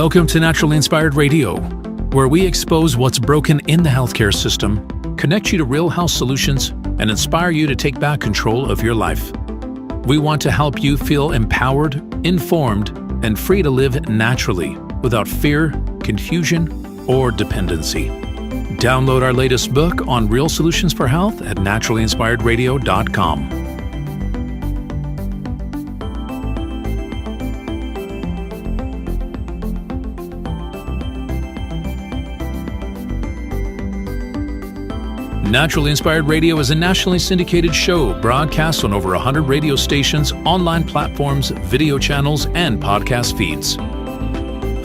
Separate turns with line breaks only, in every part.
Welcome to Naturally Inspired Radio, where we expose what's broken in the healthcare system, connect you to real health solutions, and inspire you to take back control of your life. We want to help you feel empowered, informed, and free to live naturally without fear, confusion, or dependency. Download our latest book on real solutions for health at naturallyinspiredradio.com. Naturally Inspired Radio is a nationally syndicated show broadcast on over 100 radio stations, online platforms, video channels, and podcast feeds.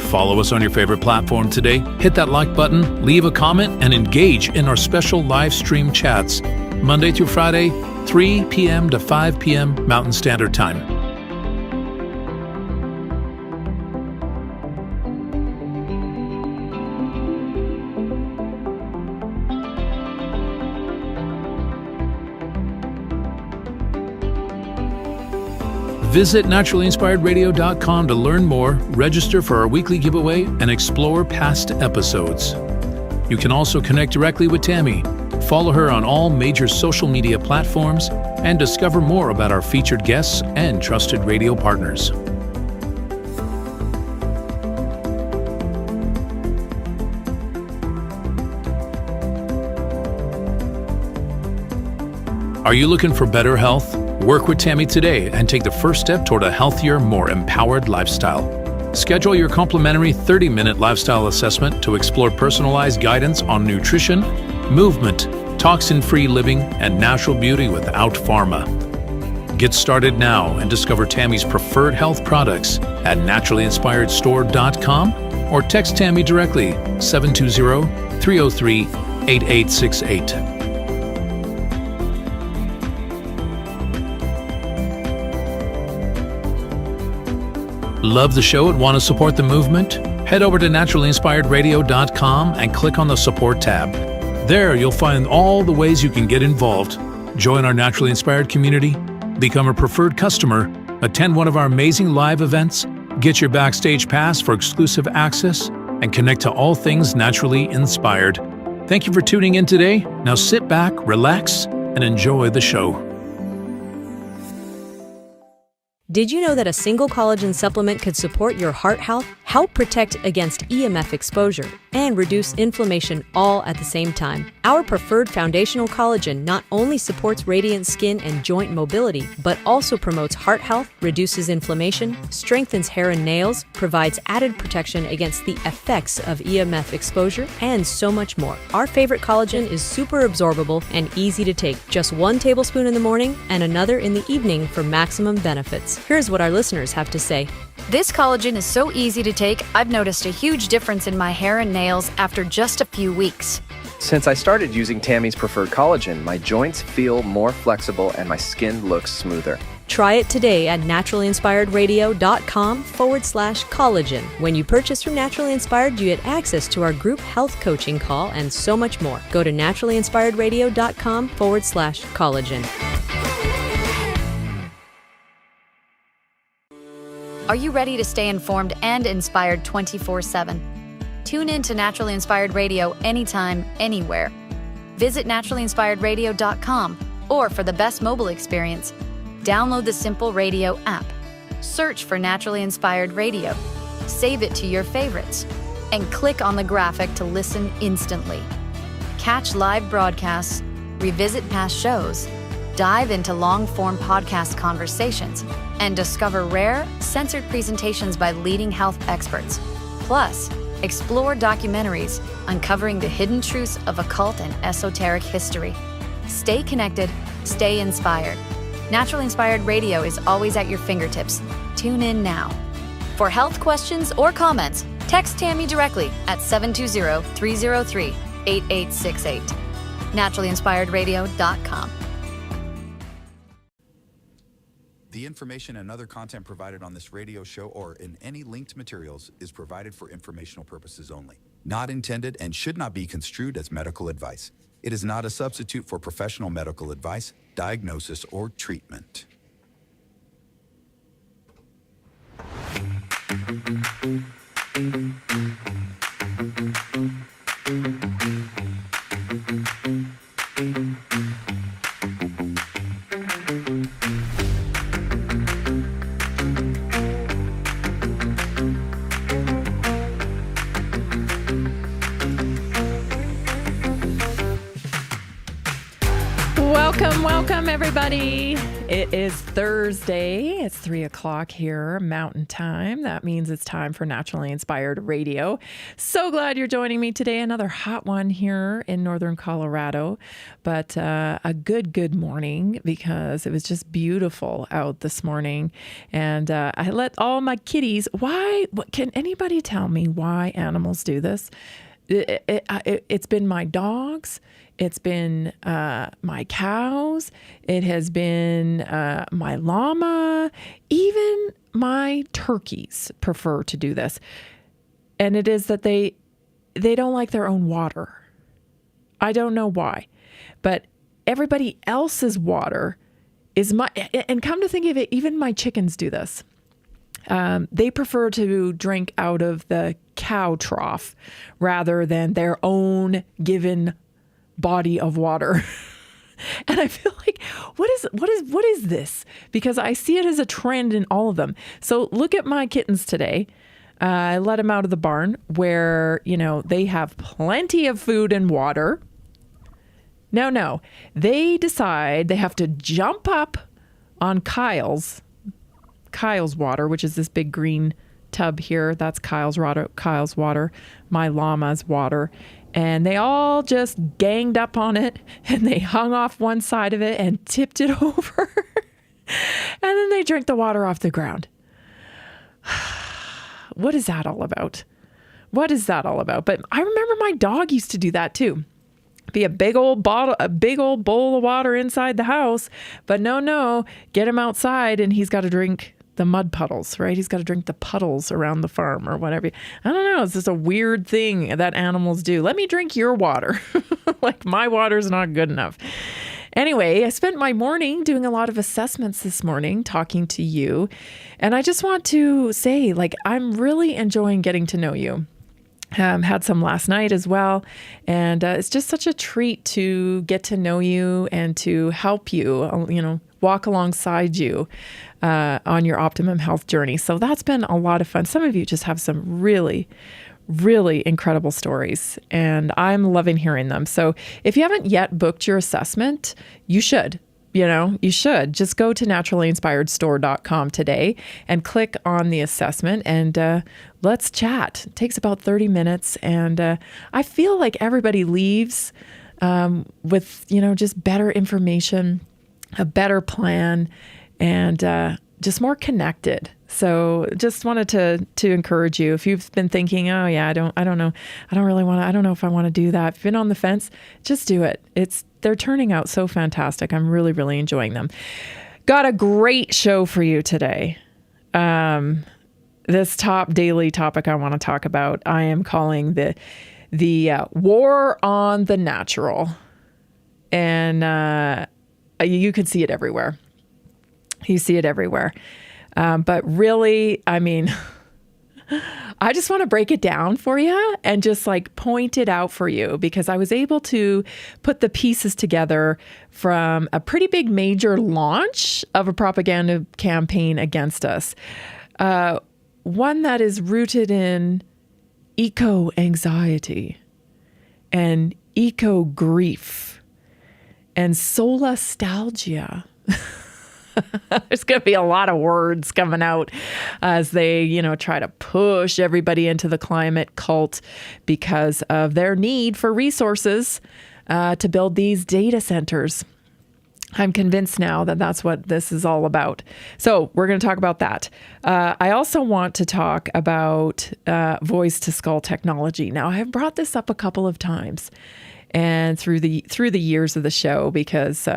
Follow us on your favorite platform today, hit that like button, leave a comment, and engage in our special live stream chats, Monday through Friday, 3 p.m. to 5 p.m. Mountain Standard Time. Visit naturallyinspiredradio.com to learn more, register for our weekly giveaway, and explore past episodes. You can also connect directly with Tammy, follow her on all major social media platforms, and discover more about our featured guests and trusted radio partners. Are you looking for better health? Work with Tammy today and take the first step toward a healthier, more empowered lifestyle. Schedule your complimentary 30-minute lifestyle assessment to explore personalized guidance on nutrition, movement, toxin-free living, and natural beauty without pharma. Get started now and discover Tammy's preferred health products at naturallyinspiredstore.com or text Tammy directly 720-303-8868. Love the show and want to support the movement? Head over to naturallyinspiredradio.com and click on the support tab. There you'll find all the ways you can get involved. Join our Naturally Inspired community, become a preferred customer, attend one of our amazing live events, get your backstage pass for exclusive access, and connect to all things naturally inspired. Thank you for tuning in today. Now sit back, relax, and enjoy the show.
Did you know that a single collagen supplement could support your heart health, help protect against EMF exposure, and reduce inflammation all at the same time? Our preferred foundational collagen not only supports radiant skin and joint mobility, but also promotes heart health, reduces inflammation, strengthens hair and nails, provides added protection against the effects of EMF exposure, and so much more. Our favorite collagen is super absorbable and easy to take. Just 1 tablespoon in the morning and another in the evening for maximum benefits. Here's what our listeners have to say.
This collagen is so easy to take, I've noticed a huge difference in my hair and nails after just a few weeks.
Since I started using Tammy's preferred collagen, my joints feel more flexible and my skin looks smoother.
Try it today at naturallyinspiredradio.com/collagen. When you purchase from Naturally Inspired, you get access to our group health coaching call and so much more. Go to naturallyinspiredradio.com/collagen.
Are you ready to stay informed and inspired 24/7? Tune in to Naturally Inspired Radio anytime, anywhere. Visit naturallyinspiredradio.com, or for the best mobile experience, download the Simple Radio app. Search for Naturally Inspired Radio, save it to your favorites, and click on the graphic to listen instantly. Catch live broadcasts, revisit past shows, dive into long-form podcast conversations, and discover rare, censored presentations by leading health experts. Plus, explore documentaries uncovering the hidden truths of occult and esoteric history. Stay connected, stay inspired. Naturally Inspired Radio is always at your fingertips. Tune in now. For health questions or comments, text Tammy directly at 720-303-8868. naturallyinspiredradio.com.
The information and other content provided on this radio show or in any linked materials is provided for informational purposes only, not intended and should not be construed as medical advice. It is not a substitute for professional medical advice, diagnosis, or treatment.
Welcome, everybody. It is Thursday. It's 3 o'clock here, Mountain Time. That means it's time for Naturally Inspired Radio. So glad you're joining me today. Another hot one here in northern Colorado, but a good morning because it was just beautiful out this morning. And I let all my kitties, can anybody tell me why animals do this? It's been my dogs. It's been my cows. It has been my llama. Even my turkeys prefer to do this. And it is that they don't like their own water. I don't know why. But everybody else's water is and come to think of it, even my chickens do this. They prefer to drink out of the cow trough rather than their own given body of water. And I feel like, what is this? Because I see it as a trend in all of them. So look at my kittens today. I let them out of the barn where, they have plenty of food and water. No, they decide they have to jump up on Kyle's water, which is this big green tub here. That's Kyle's water, my llama's water. And they all just ganged up on it and they hung off one side of it and tipped it over. And then they drank the water off the ground. What is that all about? But I remember my dog used to do that too. Be a big old bowl of water inside the house. But no, get him outside and he's got to drink the mud puddles, right? He's got to drink the puddles around the farm or whatever. I don't know. It's just a weird thing that animals do. Let me drink your water. Like my water's not good enough. Anyway, I spent my morning doing a lot of assessments this morning, talking to you. And I just want to say, I'm really enjoying getting to know you. Had some last night as well. And it's just such a treat to get to know you and to help you, walk alongside you on your optimum health journey. So that's been a lot of fun. Some of you just have some really, really incredible stories, and I'm loving hearing them. So if you haven't yet booked your assessment, you should. You should just go to naturallyinspiredstore.com today and click on the assessment and let's chat. It takes about 30 minutes. And I feel like everybody leaves with, just better information, a better plan, and just more connected. So just wanted to encourage you. If you've been thinking, oh yeah, I don't know. I don't know if I want to do that. If you've been on the fence, just do it. They're turning out so fantastic. I'm really, really enjoying them. Got a great show for you today. This top daily topic I want to talk about, I am calling the war on the natural. And you can see it everywhere. You see it everywhere. But really, I just want to break it down for you and just point it out for you, because I was able to put the pieces together from a pretty big major launch of a propaganda campaign against us. One that is rooted in eco-anxiety and eco-grief and solastalgia. There's going to be a lot of words coming out as they, try to push everybody into the climate cult because of their need for resources to build these data centers. I'm convinced now that that's what this is all about. So we're going to talk about that. I also want to talk about voice-to-skull technology. Now, I have brought this up a couple of times. And through the years of the show, because,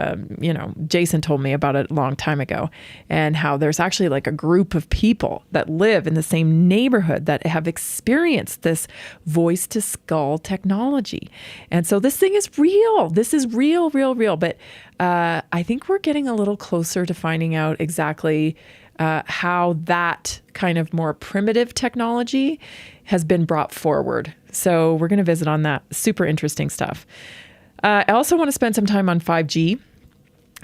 Jason told me about it a long time ago, and how there's actually a group of people that live in the same neighborhood that have experienced this voice to skull technology. And so this thing is real. This is real. But I think we're getting a little closer to finding out exactly how that kind of more primitive technology has been brought forward. So we're going to visit on that. Super interesting stuff. I also want to spend some time on 5G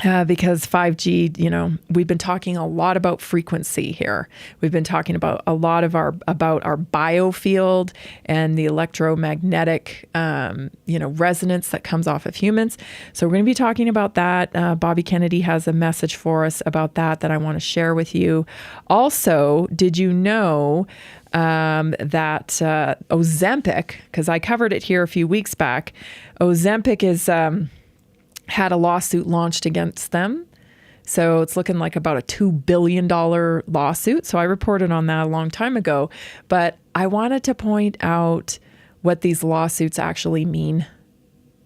because 5G, we've been talking a lot about frequency here. We've been talking about a lot of our biofield and the electromagnetic, resonance that comes off of humans. So we're going to be talking about that. Bobby Kennedy has a message for us about that I want to share with you. Also, did you know that Ozempic, because I covered it here a few weeks back, Ozempic is... had a lawsuit launched against them. So it's looking like about a $2 billion lawsuit. So I reported on that a long time ago. But I wanted to point out what these lawsuits actually mean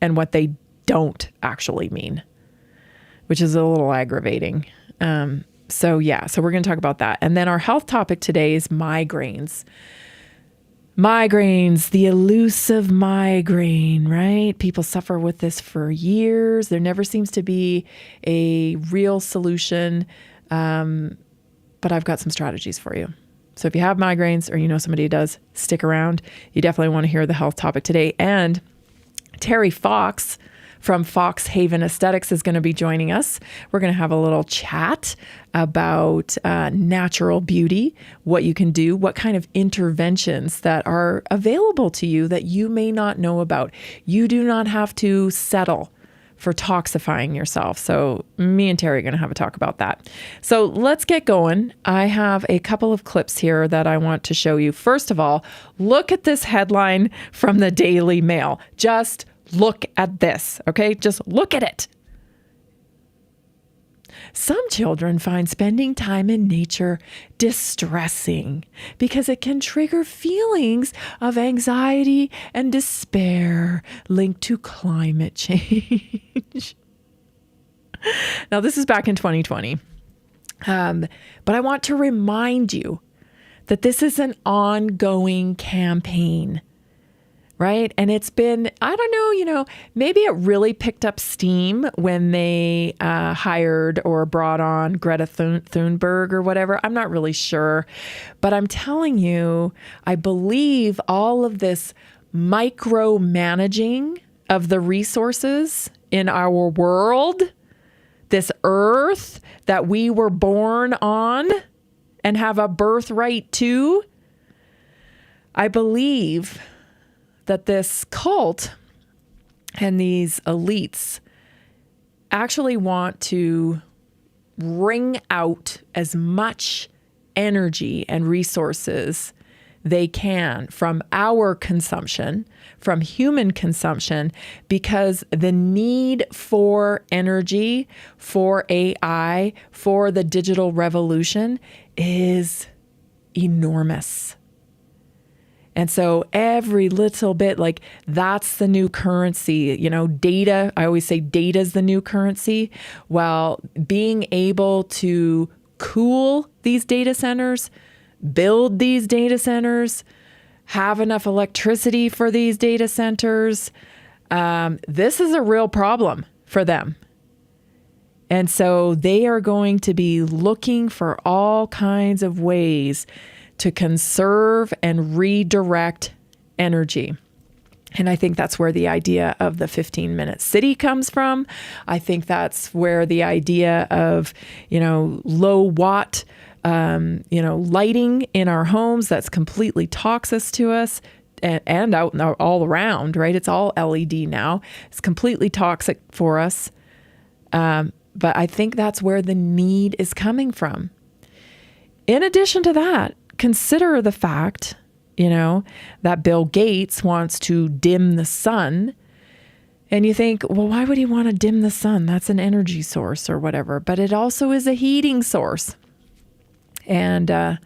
and what they don't actually mean, which is a little aggravating. So we're going to talk about that. And then our health topic today is migraines. Migraines, the elusive migraine, right? People suffer with this for years. There never seems to be a real solution. But I've got some strategies for you. So if you have migraines or you know somebody who does, stick around. You definitely want to hear the health topic today. And Terry Fox from Fox Haven Aesthetics is going to be joining us. We're going to have a little chat about natural beauty, what you can do, what kind of interventions that are available to you that you may not know about. You do not have to settle for toxifying yourself. So me and Terry are going to have a talk about that. So let's get going. I have a couple of clips here that I want to show you. First of all, look at this headline from the Daily Mail. Just look at this, okay? Just look at it. Some children find spending time in nature distressing because it can trigger feelings of anxiety and despair linked to climate change. Now, this is back in 2020. But I want to remind you that this is an ongoing campaign. Right? And it's been, I don't know, maybe it really picked up steam when they hired or brought on Greta Thunberg or whatever. I'm not really sure. But I'm telling you, I believe all of this micromanaging of the resources in our world, this earth that we were born on and have a birthright to, I believe that this cult and these elites actually want to wring out as much energy and resources they can from our consumption, from human consumption, because the need for energy, for AI, for the digital revolution is enormous. And so every little bit, like that's the new currency, data. I always say data is the new currency. Well, being able to cool these data centers, build these data centers, have enough electricity for these data centers, this is a real problem for them. And so they are going to be looking for all kinds of ways to conserve and redirect energy. And I think that's where the idea of the 15-minute city comes from. I think that's where the idea of, low watt, lighting in our homes that's completely toxic to us and out all around, right? It's all LED now. It's completely toxic for us. But I think that's where the need is coming from. In addition to that, consider the fact, that Bill Gates wants to dim the sun. And you think, well, why would he want to dim the sun? That's an energy source or whatever. But it also is a heating source. And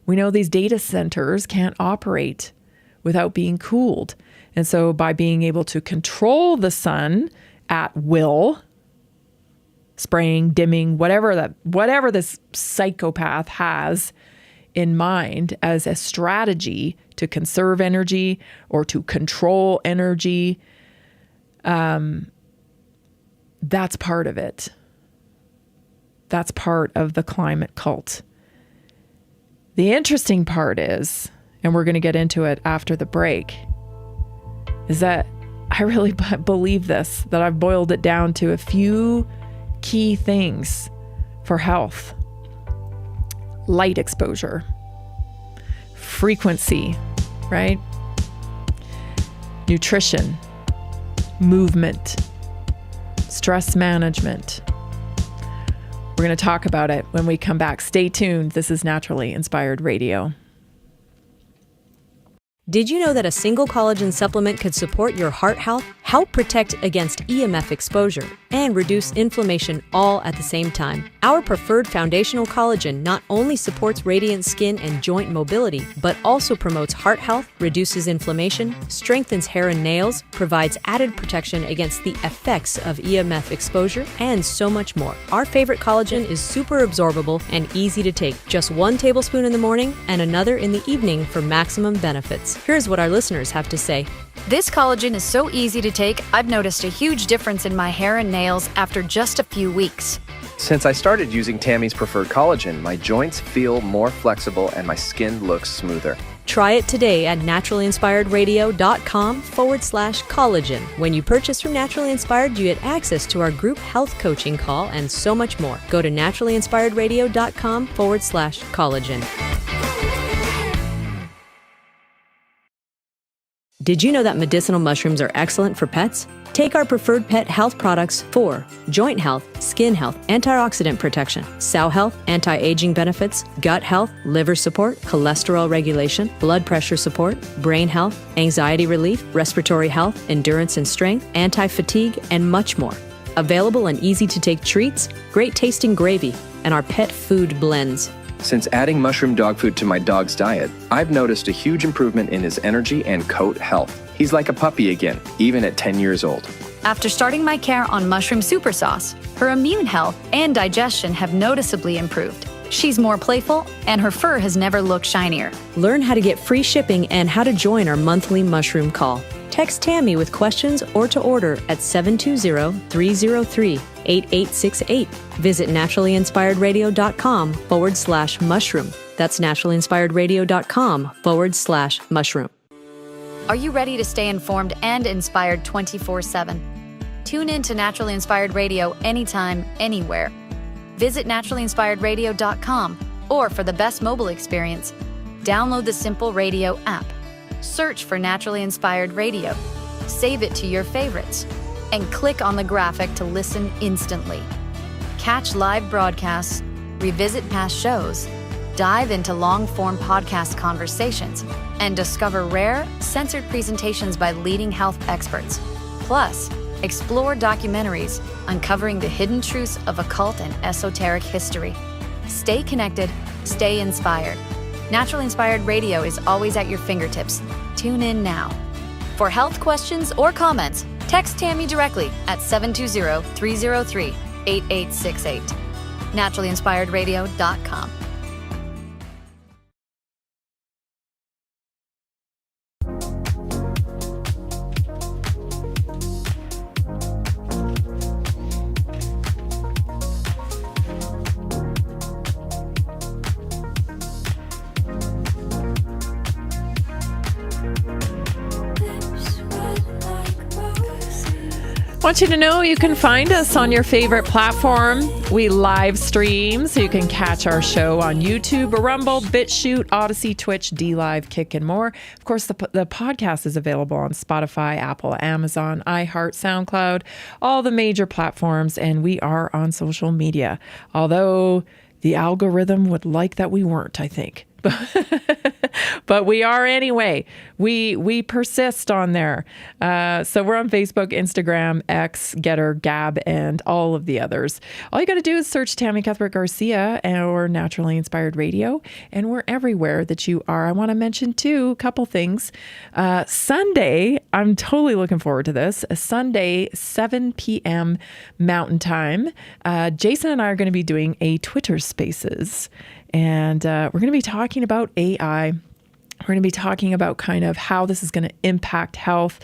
we know these data centers can't operate without being cooled. And so by being able to control the sun at will, spraying, dimming, whatever this psychopath has in mind as a strategy to conserve energy or to control energy, that's part of it. That's part of the climate cult. The interesting part is, and we're going to get into it after the break, is that I really believe this, that I've boiled it down to a few key things for health: light exposure, frequency, right? Nutrition, movement, stress management. We're going to talk about it when we come back. Stay tuned. This is Naturally Inspired Radio.
Did you know that a single collagen supplement could support your heart health, help protect against EMF exposure, and reduce inflammation all at the same time? Our preferred foundational collagen not only supports radiant skin and joint mobility, but also promotes heart health, reduces inflammation, strengthens hair and nails, provides added protection against the effects of EMF exposure, and so much more. Our favorite collagen is super absorbable and easy to take. Just 1 tablespoon in the morning and another in the evening for maximum benefits. Here's what our listeners have to say.
This collagen is so easy to take, I've noticed a huge difference in my hair and nails after just a few weeks.
Since I started using Tammy's preferred collagen, my joints feel more flexible and my skin looks smoother.
Try it today at naturalinspiredradio.com/collagen. When you purchase from Naturally Inspired, you get access to our group health coaching call and so much more. Go to naturalinspiredradio.com/collagen. Did you know that medicinal mushrooms are excellent for pets? Take our preferred pet health products for joint health, skin health, antioxidant protection, sow health, anti-aging benefits, gut health, liver support, cholesterol regulation, blood pressure support, brain health, anxiety relief, respiratory health, endurance and strength, anti-fatigue, and much more. Available in easy-to-take treats, great tasting gravy, and our pet food blends.
Since adding mushroom dog food to my dog's diet, I've noticed a huge improvement in his energy and coat health. He's like a puppy again, even at 10 years old.
After starting my care on mushroom super sauce, her immune health and digestion have noticeably improved. She's more playful, and her fur has never looked shinier.
Learn how to get free shipping and how to join our monthly mushroom call. Text Tammy with questions or to order at 720-303-8868. Visit naturalinspiredradio.com/mushroom. That's naturalinspiredradio.com/mushroom.
Are you ready to stay informed and inspired 24/7? Tune in to Naturally Inspired Radio anytime, anywhere. Visit naturalinspiredradio.com, or for the best mobile experience, download the Simple Radio app. Search for Naturally Inspired Radio, save it to your favorites, and click on the graphic to listen instantly. Catch live broadcasts, revisit past shows, dive into long-form podcast conversations, and discover rare, censored presentations by leading health experts. Plus, explore documentaries uncovering the hidden truths of occult and esoteric history. Stay connected, stay inspired. Naturally Inspired Radio is always at your fingertips. Tune in now. For health questions or comments, text Tammy directly at 720-303-8868. naturalinspiredradio.com.
Want you to know you can find us on your favorite platform. We live stream, so you can catch our show on YouTube, Rumble, BitChute, Odyssey, Twitch, DLive, Kick, and more. Of course, the podcast is available on Spotify, Apple, Amazon, iHeart, SoundCloud, all the major platforms, and we are on social media. Although the algorithm would like that we weren't, I think. But we are anyway. We persist on there. So we're on Facebook, Instagram, X, Getter, Gab, and all of the others. All you got to do is search Tammy Cuthbert Garcia or Naturally Inspired Radio, and we're everywhere that you are. I want to mention too a couple things. Sunday, I'm totally looking forward to this. Sunday, 7 p.m. Mountain Time. Jason and I are going to be doing a Twitter Spaces. And we're going to be talking about AI. We're going to be talking about kind of how this is going to impact health.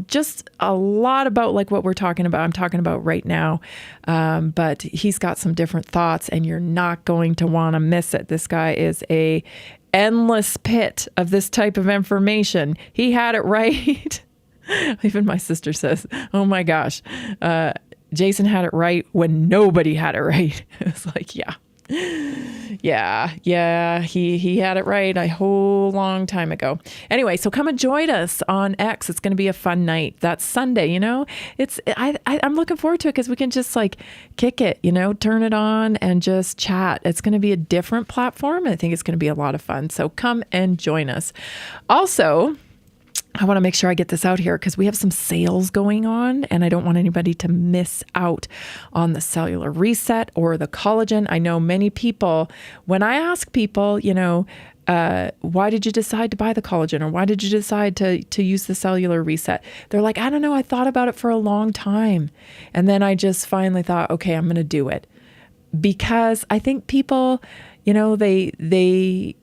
Just a lot about like what we're talking about. I'm talking about right now. But he's got some different thoughts, and you're not going to want to miss it. This guy is a endless pit of this type of information. He had it right. Even my sister says, "Oh my gosh." Jason had it right when nobody had it right. It was like, yeah, he had it right a whole long time ago. Anyway, so come and join us on X. It's going to be a fun night. That's Sunday, I'm looking forward to it because we can just like kick it, turn it on and just chat. It's going to be a different platform. I think it's going to be a lot of fun. So come and join us. Also, I want to make sure I get this out here because we have some sales going on and I don't want anybody to miss out on the cellular reset or the collagen. I know many people, when I ask people, why did you decide to buy the collagen or why did you decide to use the cellular reset? They're like, I don't know. I thought about it for a long time. And then I just finally thought, okay, I'm going to do it because I think people, they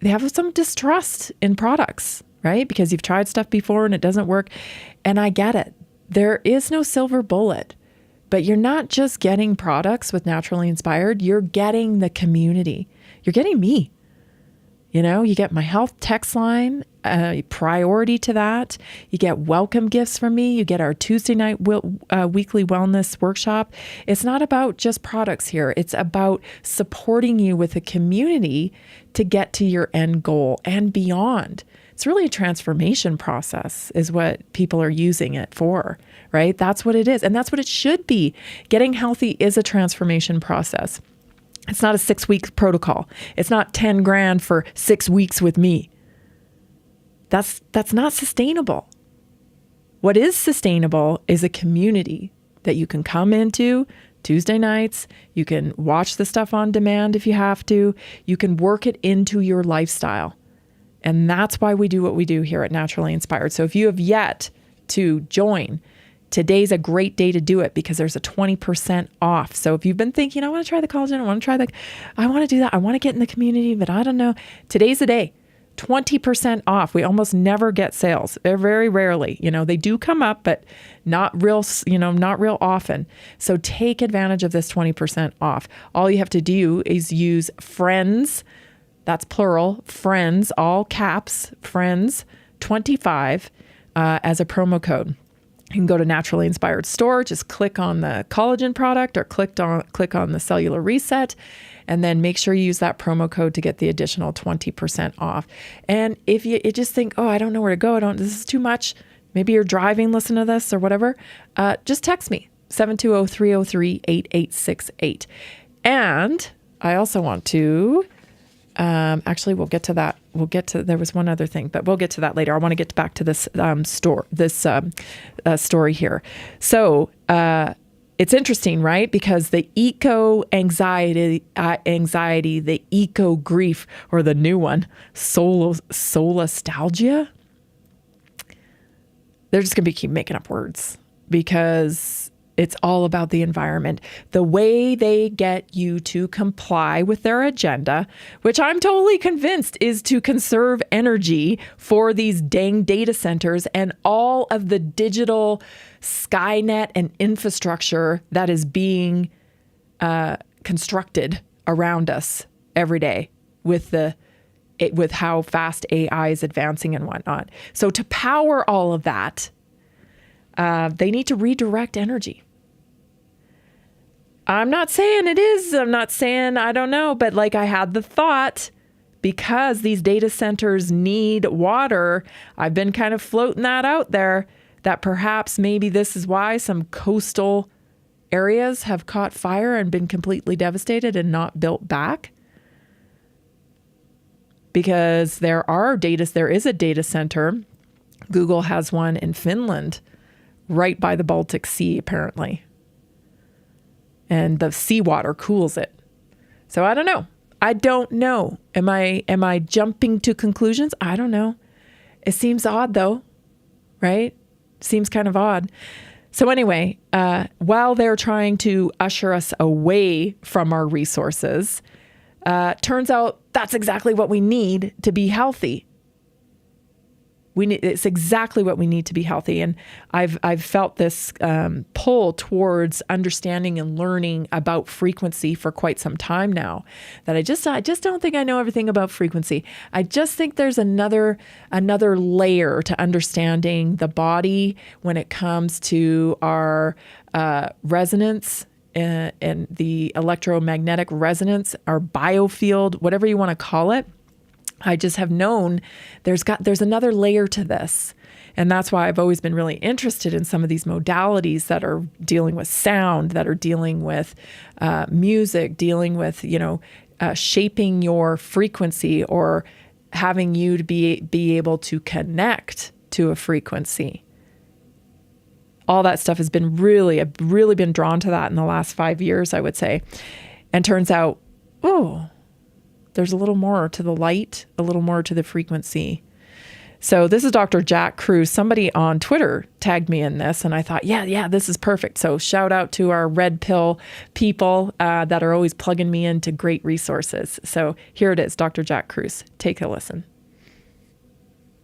have some distrust in products. Right? Because you've tried stuff before and it doesn't work. And I get it. There is no silver bullet, but you're not just getting products with Naturally Inspired. You're getting the community. You're getting me. You get my health text line, priority to that. You get welcome gifts from me. You get our Tuesday night weekly wellness workshop. It's not about just products here. It's about supporting you with a community to get to your end goal and beyond. It's really a transformation process is what people are using it for, right? That's what it is. And that's what it should be. Getting healthy is a transformation process. It's not a 6-week protocol. It's not 10 grand for 6 weeks with me. That's not sustainable. What is sustainable is a community that you can come into Tuesday nights. You can watch the stuff on demand if you have to. You can work it into your lifestyle. And that's why we do what we do here at Naturally Inspired. So if you have yet to join, today's a great day to do it because there's a 20% off. So if you've been thinking, I want to try the collagen, I want to do that, I want to get in the community, but I don't know. Today's the day. 20% off. We almost never get sales. They're very rarely, they do come up, but not real often. So take advantage of this 20% off. All you have to do is use friends. That's plural, friends, all caps, friends, 25 as a promo code. You can go to Naturally Inspired store, just click on the collagen product or click on the cellular reset, and then make sure you use that promo code to get the additional 20% off. And if you just think, I don't know where to go, this is too much, maybe you're driving, listen to this or whatever, just text me, 720-303-8868. And I also want to... actually, we'll get to that. There was one other thing, but we'll get to that later. I want to get back to this story here. So it's interesting, right? Because the eco-anxiety, the eco-grief, or the new one, solastalgia, they're just going to keep making up words because it's all about the environment. The way they get you to comply with their agenda, which I'm totally convinced is to conserve energy for these dang data centers and all of the digital Skynet and infrastructure that is being constructed around us every day with how fast AI is advancing and whatnot. So to power all of that, they need to redirect energy. I'm not saying it is. I'm not saying I don't know. But like I had the thought, because these data centers need water, I've been kind of floating that out there, that perhaps maybe this is why some coastal areas have caught fire and been completely devastated and not built back. Because there is a data center. Google has one in Finland, right by the Baltic Sea, apparently. And the seawater cools it. So I don't know. Am I jumping to conclusions? I don't know. It seems odd though, right? Seems kind of odd. So anyway, while they're trying to usher us away from our resources, turns out that's exactly what we need to be healthy. It's exactly what we need to be healthy. And I've felt this pull towards understanding and learning about frequency for quite some time now, that I just don't think I know everything about frequency. I just think there's another layer to understanding the body when it comes to our resonance and the electromagnetic resonance or biofield, whatever you want to call it. I just have known there's another layer to this. And that's why I've always been really interested in some of these modalities that are dealing with sound, that are dealing with music, dealing with, shaping your frequency or having you to be able to connect to a frequency. All that stuff has been I've really been drawn to that in the last 5 years, I would say. And turns out, there's a little more to the light, a little more to the frequency. So this is Dr. Jack Kruse. Somebody on Twitter tagged me in this, and I thought, yeah, this is perfect. So shout out to our red pill people that are always plugging me into great resources. So here it is, Dr. Jack Kruse. Take a listen.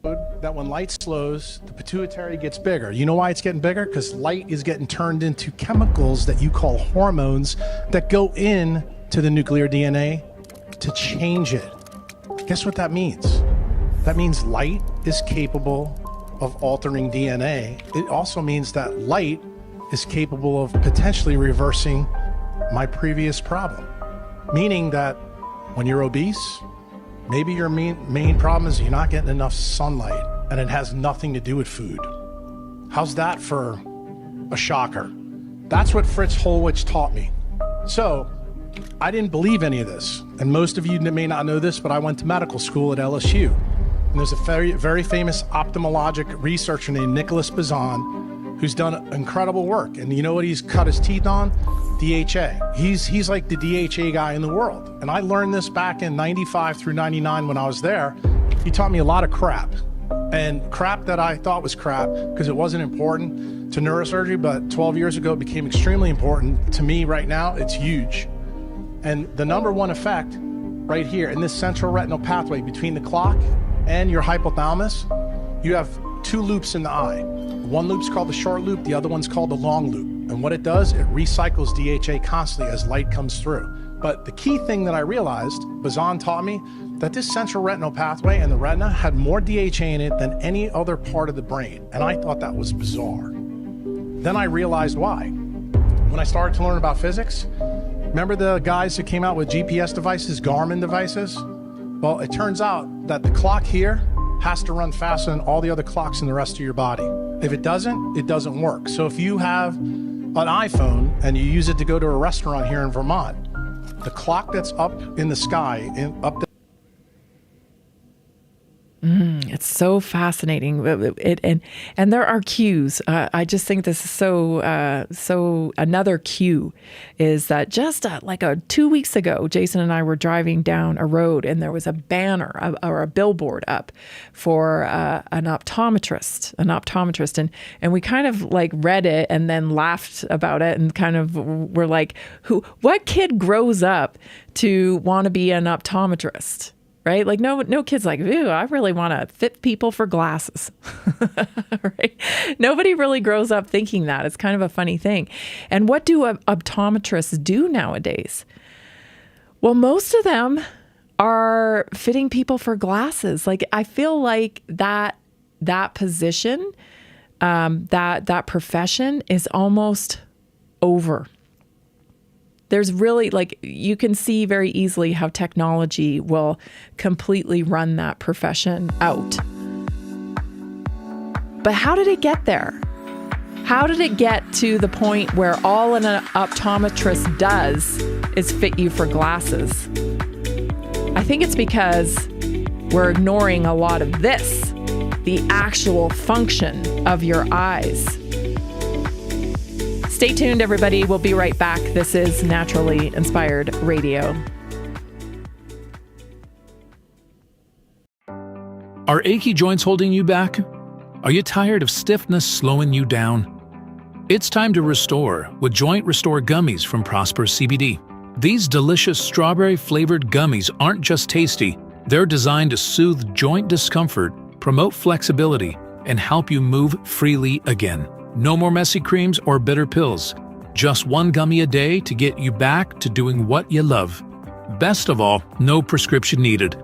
That when light slows, the pituitary gets bigger. You know why it's getting bigger? Because light is getting turned into chemicals that you call hormones that go in to the nuclear DNA to change it. Guess what that means? That means light is capable of altering DNA. It also means that light is capable of potentially reversing my previous problem. Meaning that when you're obese, maybe your main problem is you're not getting enough sunlight, and it has nothing to do with food. How's that for a shocker? That's what Fritz Holwich taught me. So I didn't believe any of this. And most of you may not know this, but I went to medical school at LSU. And there's a very, very famous ophthalmologic researcher named Nicholas Bazan who's done incredible work. And you know what he's cut his teeth on? DHA. He's like the DHA guy in the world. And I learned this back in 95 through 99 when I was there. He taught me a lot of crap. And crap that I thought was crap because it wasn't important to neurosurgery, but 12 years ago it became extremely important to me right now. It's huge. And the number one effect right here in this central retinal pathway between the clock and your hypothalamus, you have two loops in the eye. One loop's called the short loop, the other one's called the long loop. And what it does, it recycles DHA constantly as light comes through. But the key thing that I realized, Bazan taught me, that this central retinal pathway and the retina had more DHA in it than any other part of the brain. And I thought that was bizarre. Then I realized why. When I started to learn about physics, remember the guys who came out with GPS devices, Garmin devices? Well, it turns out that the clock here has to run faster than all the other clocks in the rest of your body. If it doesn't work. So if you have an iPhone and you use it to go to a restaurant here in Vermont, the clock that's up in the sky,
It's so fascinating. And there are cues. I just think this is so another cue is that just like 2 weeks ago, Jason and I were driving down a road and there was a banner or a billboard up for an optometrist. And we kind of like read it and then laughed about it and kind of were like, what kid grows up to want to be an optometrist? Right? Like no kid's like, ooh, I really want to fit people for glasses. Right? Nobody really grows up thinking that. It's kind of a funny thing. And what do optometrists do nowadays? Well, most of them are fitting people for glasses. Like I feel like that position, that profession is almost over. There's really, like, you can see very easily how technology will completely run that profession out. But how did it get there? How did it get to the point where all an optometrist does is fit you for glasses? I think it's because we're ignoring a lot of this, the actual function of your eyes. Stay tuned, everybody. We'll be right back. This is Naturally Inspired Radio.
Are achy joints holding you back? Are you tired of stiffness slowing you down? It's time to restore with Joint Restore Gummies from Prosper CBD. These delicious strawberry-flavored gummies aren't just tasty. They're designed to soothe joint discomfort, promote flexibility, and help you move freely again. No more messy creams or bitter pills. Just one gummy a day to get you back to doing what you love. Best of all, no prescription needed.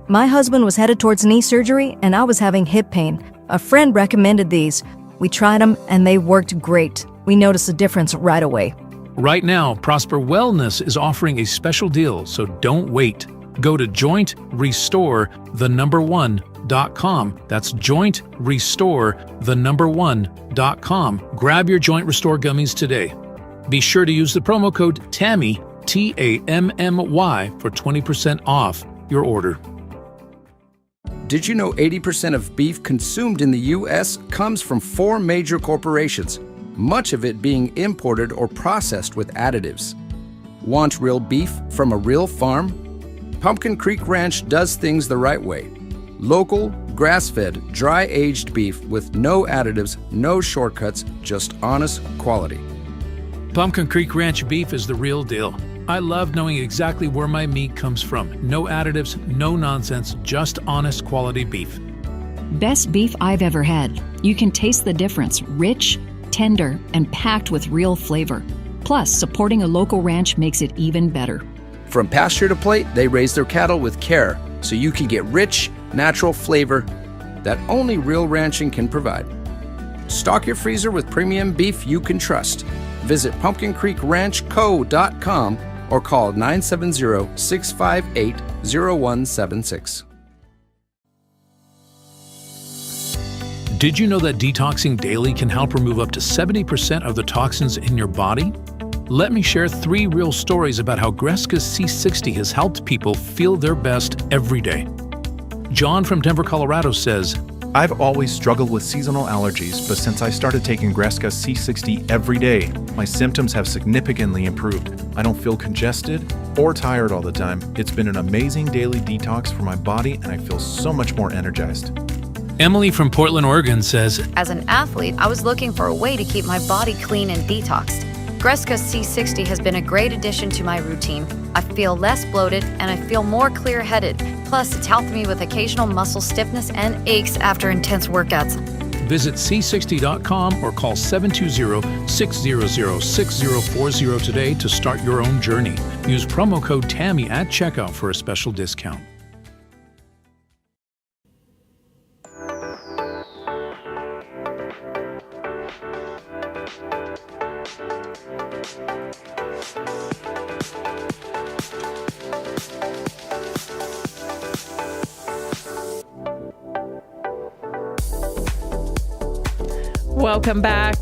My husband was headed towards knee surgery, and I was having hip pain. A friend recommended these. We tried them, and they worked great. We notice a difference right away.
Right now, Prosper Wellness is offering a special deal, so don't wait. Go to jointrestore1.com. That's jointrestore1.com. Grab your Joint Restore gummies today. Be sure to use the promo code TAMMY, TAMMY, for 20% off your order.
Did you know 80% of beef consumed in the U.S. comes from 4 major corporations, much of it being imported or processed with additives? Want real beef from a real farm? Pumpkin Creek Ranch does things the right way. Local, grass-fed, dry-aged beef with no additives, no shortcuts, just honest quality.
Pumpkin Creek Ranch beef is the real deal. I love knowing exactly where my meat comes from. No additives, no nonsense, just honest quality beef.
Best beef I've ever had. You can taste the difference. Rich, tender, and packed with real flavor. Plus, supporting a local ranch makes it even better.
From pasture to plate, they raise their cattle with care, so you can get rich, natural flavor that only real ranching can provide. Stock your freezer with premium beef you can trust. Visit pumpkincreekranchco.com or call 970-658-0176.
Did you know that detoxing daily can help remove up to 70% of the toxins in your body? Let me share 3 real stories about how Greska's C60 has helped people feel their best every day. John from Denver, Colorado says,
I've always struggled with seasonal allergies, but since I started taking Greska's C60 every day, my symptoms have significantly improved. I don't feel congested or tired all the time. It's been an amazing daily detox for my body, and I feel so much more energized.
Emily from Portland, Oregon says,
As an athlete, I was looking for a way to keep my body clean and detoxed. Greska's C60 has been a great addition to my routine. I feel less bloated and I feel more clear-headed. Plus, it's helped me with occasional muscle stiffness and aches after intense workouts.
Visit c60.com or call 720-600-6040 today to start your own journey. Use promo code TAMMY at checkout for a special discount.
Welcome back.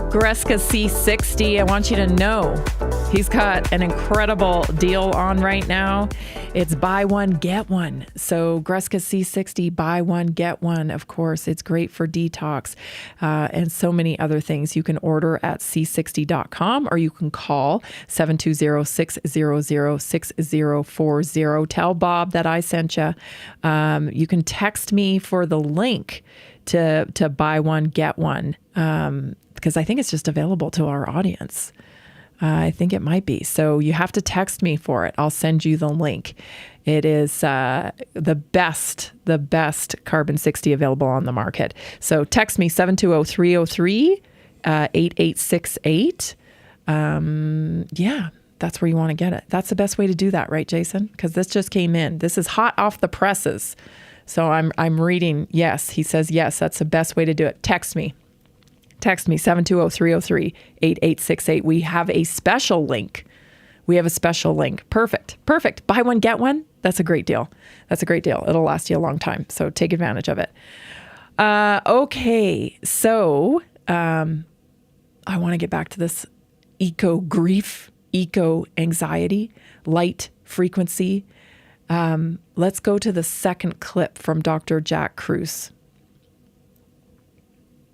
Greska C60, I want you to know he's got an incredible deal on right now. It's buy one, get one. So Greska C60, buy one, get one. Of course, it's great for detox and so many other things. You can order at c60.com or you can call 720-600-6040. Tell Bob that I sent you. You can text me for the link to buy one, get one, because I think it's just available to our audience. I think it might be. So you have to text me for it. I'll send you the link. It is the best Carbon 60 available on the market. So text me 720-303-8868. Yeah, that's where you want to get it. That's the best way to do that, right, Jason? Because this just came in. This is hot off the presses. So I'm reading, yes, he says, yes, that's the best way to do it. Text me 720-303-8868. We have a special link. Perfect. Buy one, get one. That's a great deal. It'll last you a long time. So take advantage of it. Okay. So I want to get back to this eco grief, eco anxiety, light frequency. Let's go to the second clip from Dr. Jack Kruse.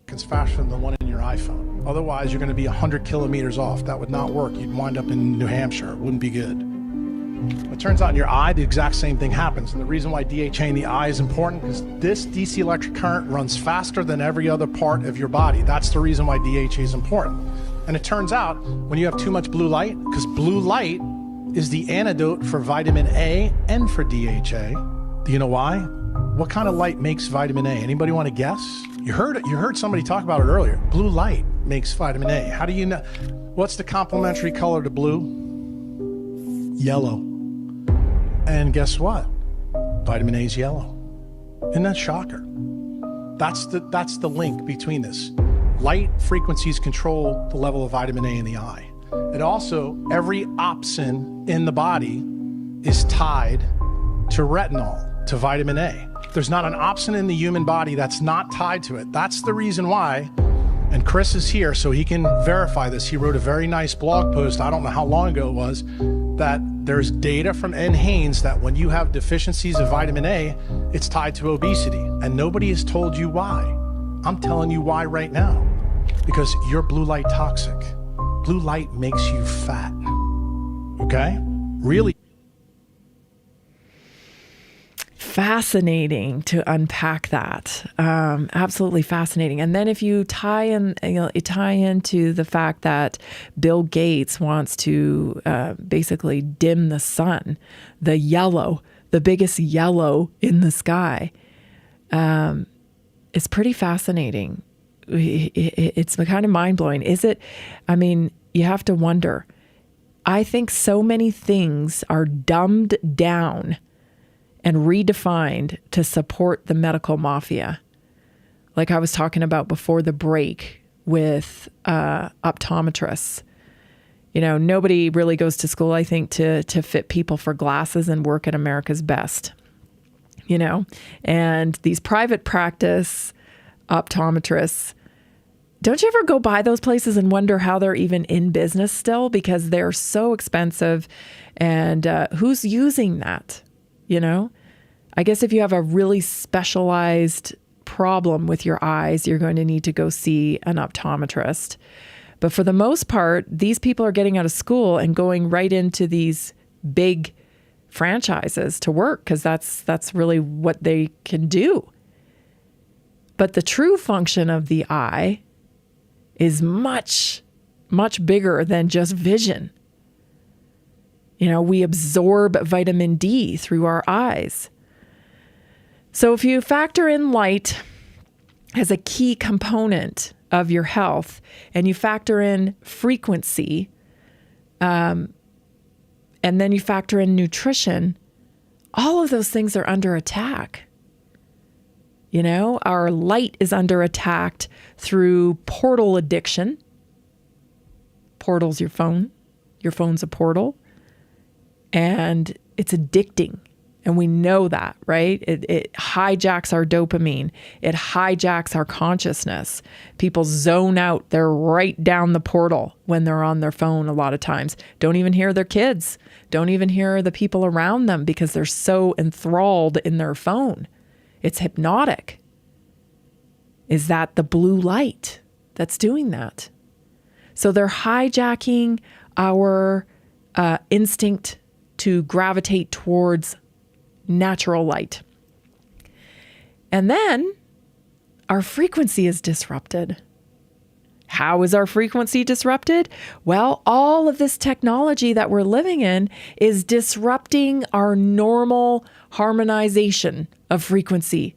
It's faster than the one in your iPhone. Otherwise, you're going to be 100 kilometers off. That would not work. You'd wind up in New Hampshire. It wouldn't be good. It turns out in your eye, the exact same thing happens. And the reason why DHA in the eye is important is this DC electric current runs faster than every other part of your body. That's the reason why DHA is important. And it turns out when you have too much blue light, because blue light is the antidote for vitamin A and for DHA. Do you know why? What kind of light makes vitamin A? Anybody want to guess? You heard somebody talk about it earlier. Blue light makes vitamin A. How do you know? What's the complementary color to blue? Yellow. And guess what? Vitamin A is yellow. Isn't that a shocker? That's the link between this. Light frequencies control the level of vitamin A in the eye. It also, every opsin in the body is tied to retinol, to vitamin A. There's not an opsin in the human body that's not tied to it. That's the reason why, and Chris is here so he can verify this. He wrote a very nice blog post, I don't know how long ago it was, that there's data from N. Haynes that when you have deficiencies of vitamin A, it's tied to obesity. And nobody has told you why. I'm telling you why right now. Because you're blue light toxic. Blue light makes you fat. Okay? Really
fascinating to unpack that. Absolutely fascinating. And then if you tie into the fact that Bill Gates wants to basically dim the sun, the yellow, the biggest yellow in the sky, it's pretty fascinating. It's kind of mind-blowing. Is it? I mean, you have to wonder. I think so many things are dumbed down and redefined to support the medical mafia. Like I was talking about before the break with optometrists. You know, nobody really goes to school, I think, to fit people for glasses and work at America's Best. You know, and these private practice optometrists, don't you ever go by those places and wonder how they're even in business still? Because they're so expensive. And who's using that? You know, I guess if you have a really specialized problem with your eyes, you're going to need to go see an optometrist. But for the most part, these people are getting out of school and going right into these big franchises to work because that's really what they can do. But the true function of the eye is much, much bigger than just vision. You know, we absorb vitamin D through our eyes. So if you factor in light as a key component of your health and you factor in frequency, and then you factor in nutrition, all of those things are under attack. You know, our light is under attack through portal addiction. Portal's your phone. Your phone's a portal. And it's addicting. And we know that, right? It hijacks our dopamine. It hijacks our consciousness. People zone out. They're right down the portal when they're on their phone a lot of times. Don't even hear their kids. Don't even hear the people around them because they're so enthralled in their phone. It's hypnotic. Is that the blue light that's doing that? So they're hijacking our instinct to gravitate towards natural light. And then our frequency is disrupted. How is our frequency disrupted? Well, all of this technology that we're living in is disrupting our normal harmonization of frequency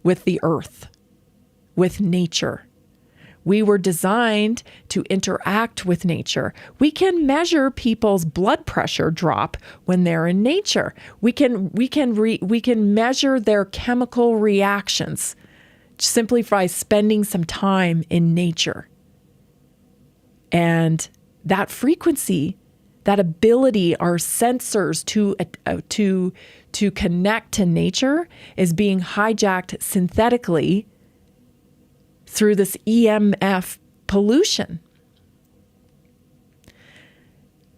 with the earth, with nature. We were designed to interact with nature. We can measure people's blood pressure drop when they're in nature. We can measure their chemical reactions simply by spending some time in nature. And that frequency, that ability, our sensors to connect to nature is being hijacked synthetically through this EMF pollution.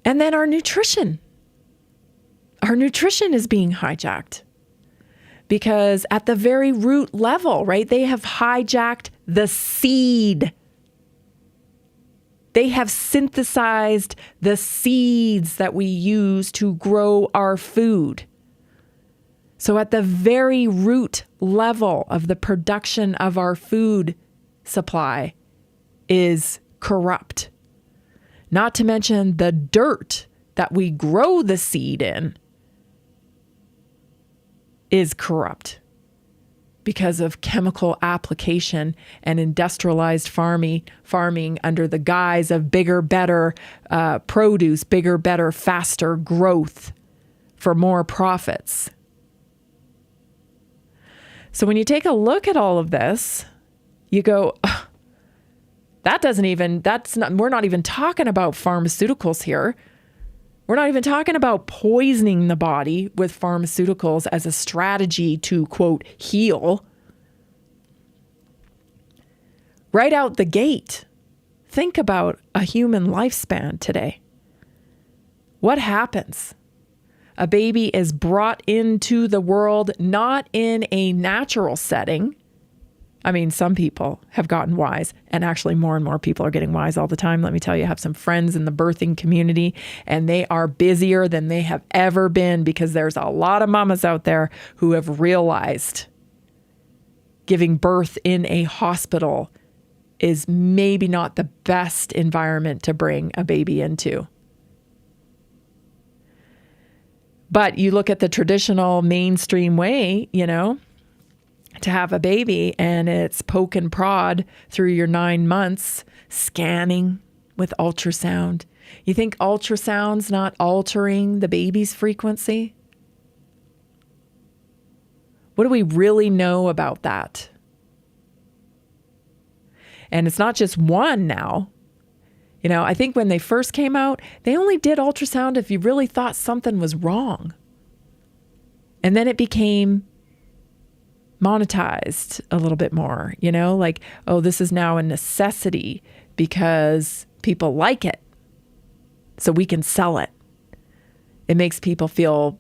And then our nutrition is being hijacked because at the very root level, right, they have hijacked the seed. They have synthesized the seeds that we use to grow our food. So at the very root level of the production of our food supply is corrupt. Not to mention the dirt that we grow the seed in is corrupt because of chemical application and industrialized farming under the guise of bigger, better produce, bigger, better, faster growth for more profits. So when you take a look at all of this, you go, we're not even talking about pharmaceuticals here. We're not even talking about poisoning the body with pharmaceuticals as a strategy to, quote, heal. Right out the gate, think about a human lifespan today. What happens? A baby is brought into the world not in a natural setting. I mean, some people have gotten wise, and actually more and more people are getting wise all the time. Let me tell you, I have some friends in the birthing community, and they are busier than they have ever been because there's a lot of mamas out there who have realized giving birth in a hospital is maybe not the best environment to bring a baby into. But you look at the traditional mainstream way, to have a baby, and it's poke and prod through your 9 months, scanning with ultrasound. You think ultrasound's not altering the baby's frequency? What do we really know about that? And it's not just one now. I think when they first came out, they only did ultrasound if you really thought something was wrong. And then it became monetized a little bit more, this is now a necessity because people like it, so we can sell it. It makes people feel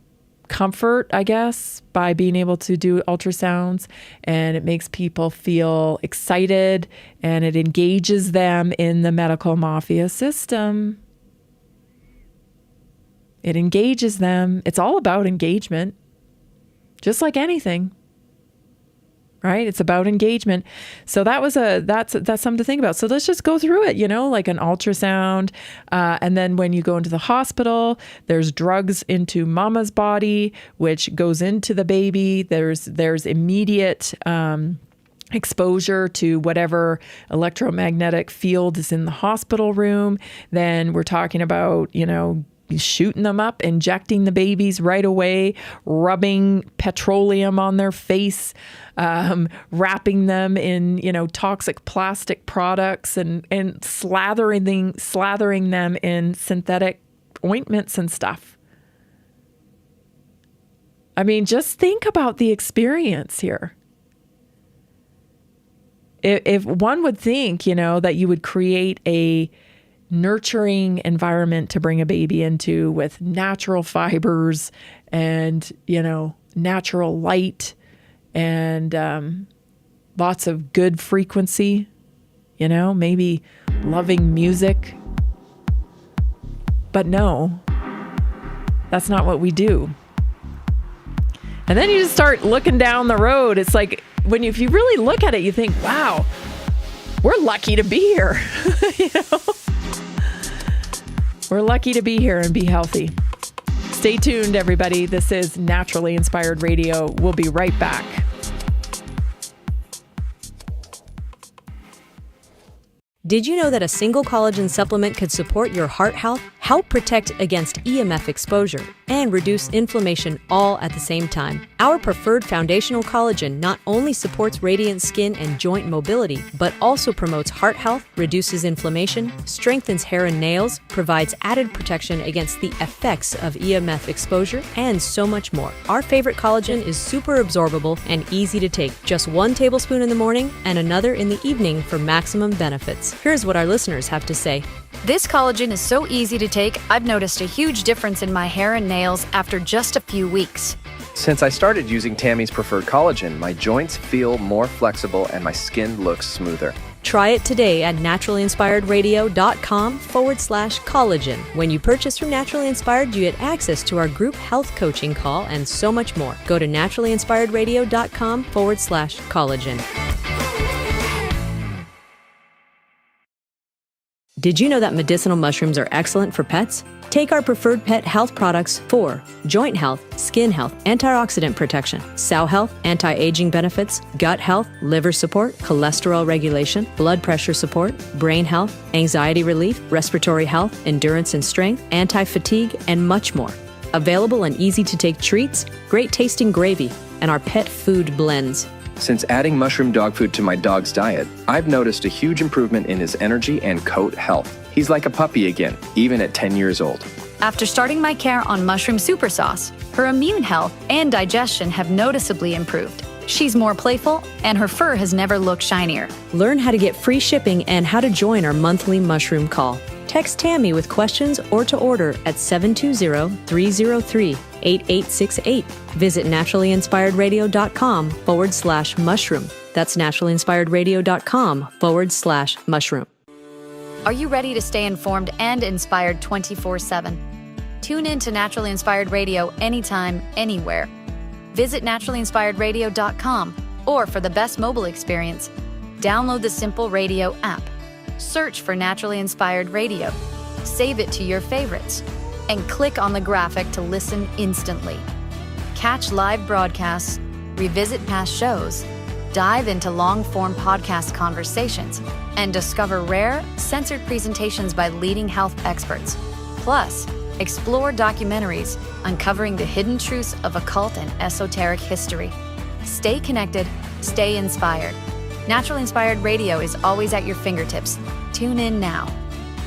comfort, I guess, by being able to do ultrasounds, and it makes people feel excited, and it engages them in the medical mafia system. It engages them. It's all about engagement, just like anything. Right? It's about engagement. So that's something to think about. So let's just go through it, like an ultrasound. And then when you go into the hospital, there's drugs into mama's body, which goes into the baby. There's immediate exposure to whatever electromagnetic field is in the hospital room. Then we're talking about, shooting them up, injecting the babies right away, rubbing petroleum on their face, wrapping them in, toxic plastic products and slathering them in synthetic ointments and stuff. I mean, just think about the experience here. If one would think, that you would create a nurturing environment to bring a baby into with natural fibers and, natural light and lots of good frequency, maybe loving music. But no, that's not what we do. And then you just start looking down the road. It's like if you really look at it, you think, wow, we're lucky to be here. We're lucky to be here and be healthy. Stay tuned, everybody. This is Naturally Inspired Radio. We'll be right back.
Did you know that a single collagen supplement could support your heart health, help protect against EMF exposure, and reduce inflammation all at the same time? Our preferred foundational collagen not only supports radiant skin and joint mobility, but also promotes heart health, reduces inflammation, strengthens hair and nails, provides added protection against the effects of EMF exposure, and so much more. Our favorite collagen is super absorbable and easy to take. Just 1 tablespoon in the morning and another in the evening for maximum benefits. Here's what our listeners have to say.
This collagen is so easy to take, I've noticed a huge difference in my hair and nails after just a few weeks.
Since I started using Tammy's preferred collagen, my joints feel more flexible and my skin looks smoother.
Try it today at naturallyinspiredradio.com/collagen. When you purchase from Naturally Inspired, you get access to our group health coaching call and so much more. Go to naturallyinspiredradio.com/collagen. Did you know that medicinal mushrooms are excellent for pets? Take our preferred pet health products for joint health, skin health, antioxidant protection, sow health, anti-aging benefits, gut health, liver support, cholesterol regulation, blood pressure support, brain health, anxiety relief, respiratory health, endurance and strength, anti-fatigue, and much more. Available in easy-to-take treats, great-tasting gravy, and our pet food blends.
Since adding mushroom dog food to my dog's diet, I've noticed a huge improvement in his energy and coat health. He's like a puppy again, even at 10 years old.
After starting my care on mushroom super sauce, her immune health and digestion have noticeably improved. She's more playful, and her fur has never looked shinier.
Learn how to get free shipping and how to join our monthly mushroom call. Text Tammy with questions or to order at 720-303-8868. Visit naturallyinspiredradio.com/mushroom. That's naturallyinspiredradio.com/mushroom.
Are you ready to stay informed and inspired 24/7? Tune in to Naturally Inspired Radio anytime, anywhere. Visit naturallyinspiredradio.com, or for the best mobile experience, download the Simple Radio app. Search for Naturally Inspired Radio, save it to your favorites, and click on the graphic to listen instantly. Catch live broadcasts, revisit past shows, dive into long-form podcast conversations, and discover rare, censored presentations by leading health experts. Plus, explore documentaries uncovering the hidden truths of occult and esoteric history. Stay connected, stay inspired. Naturally Inspired Radio is always at your fingertips. Tune in now.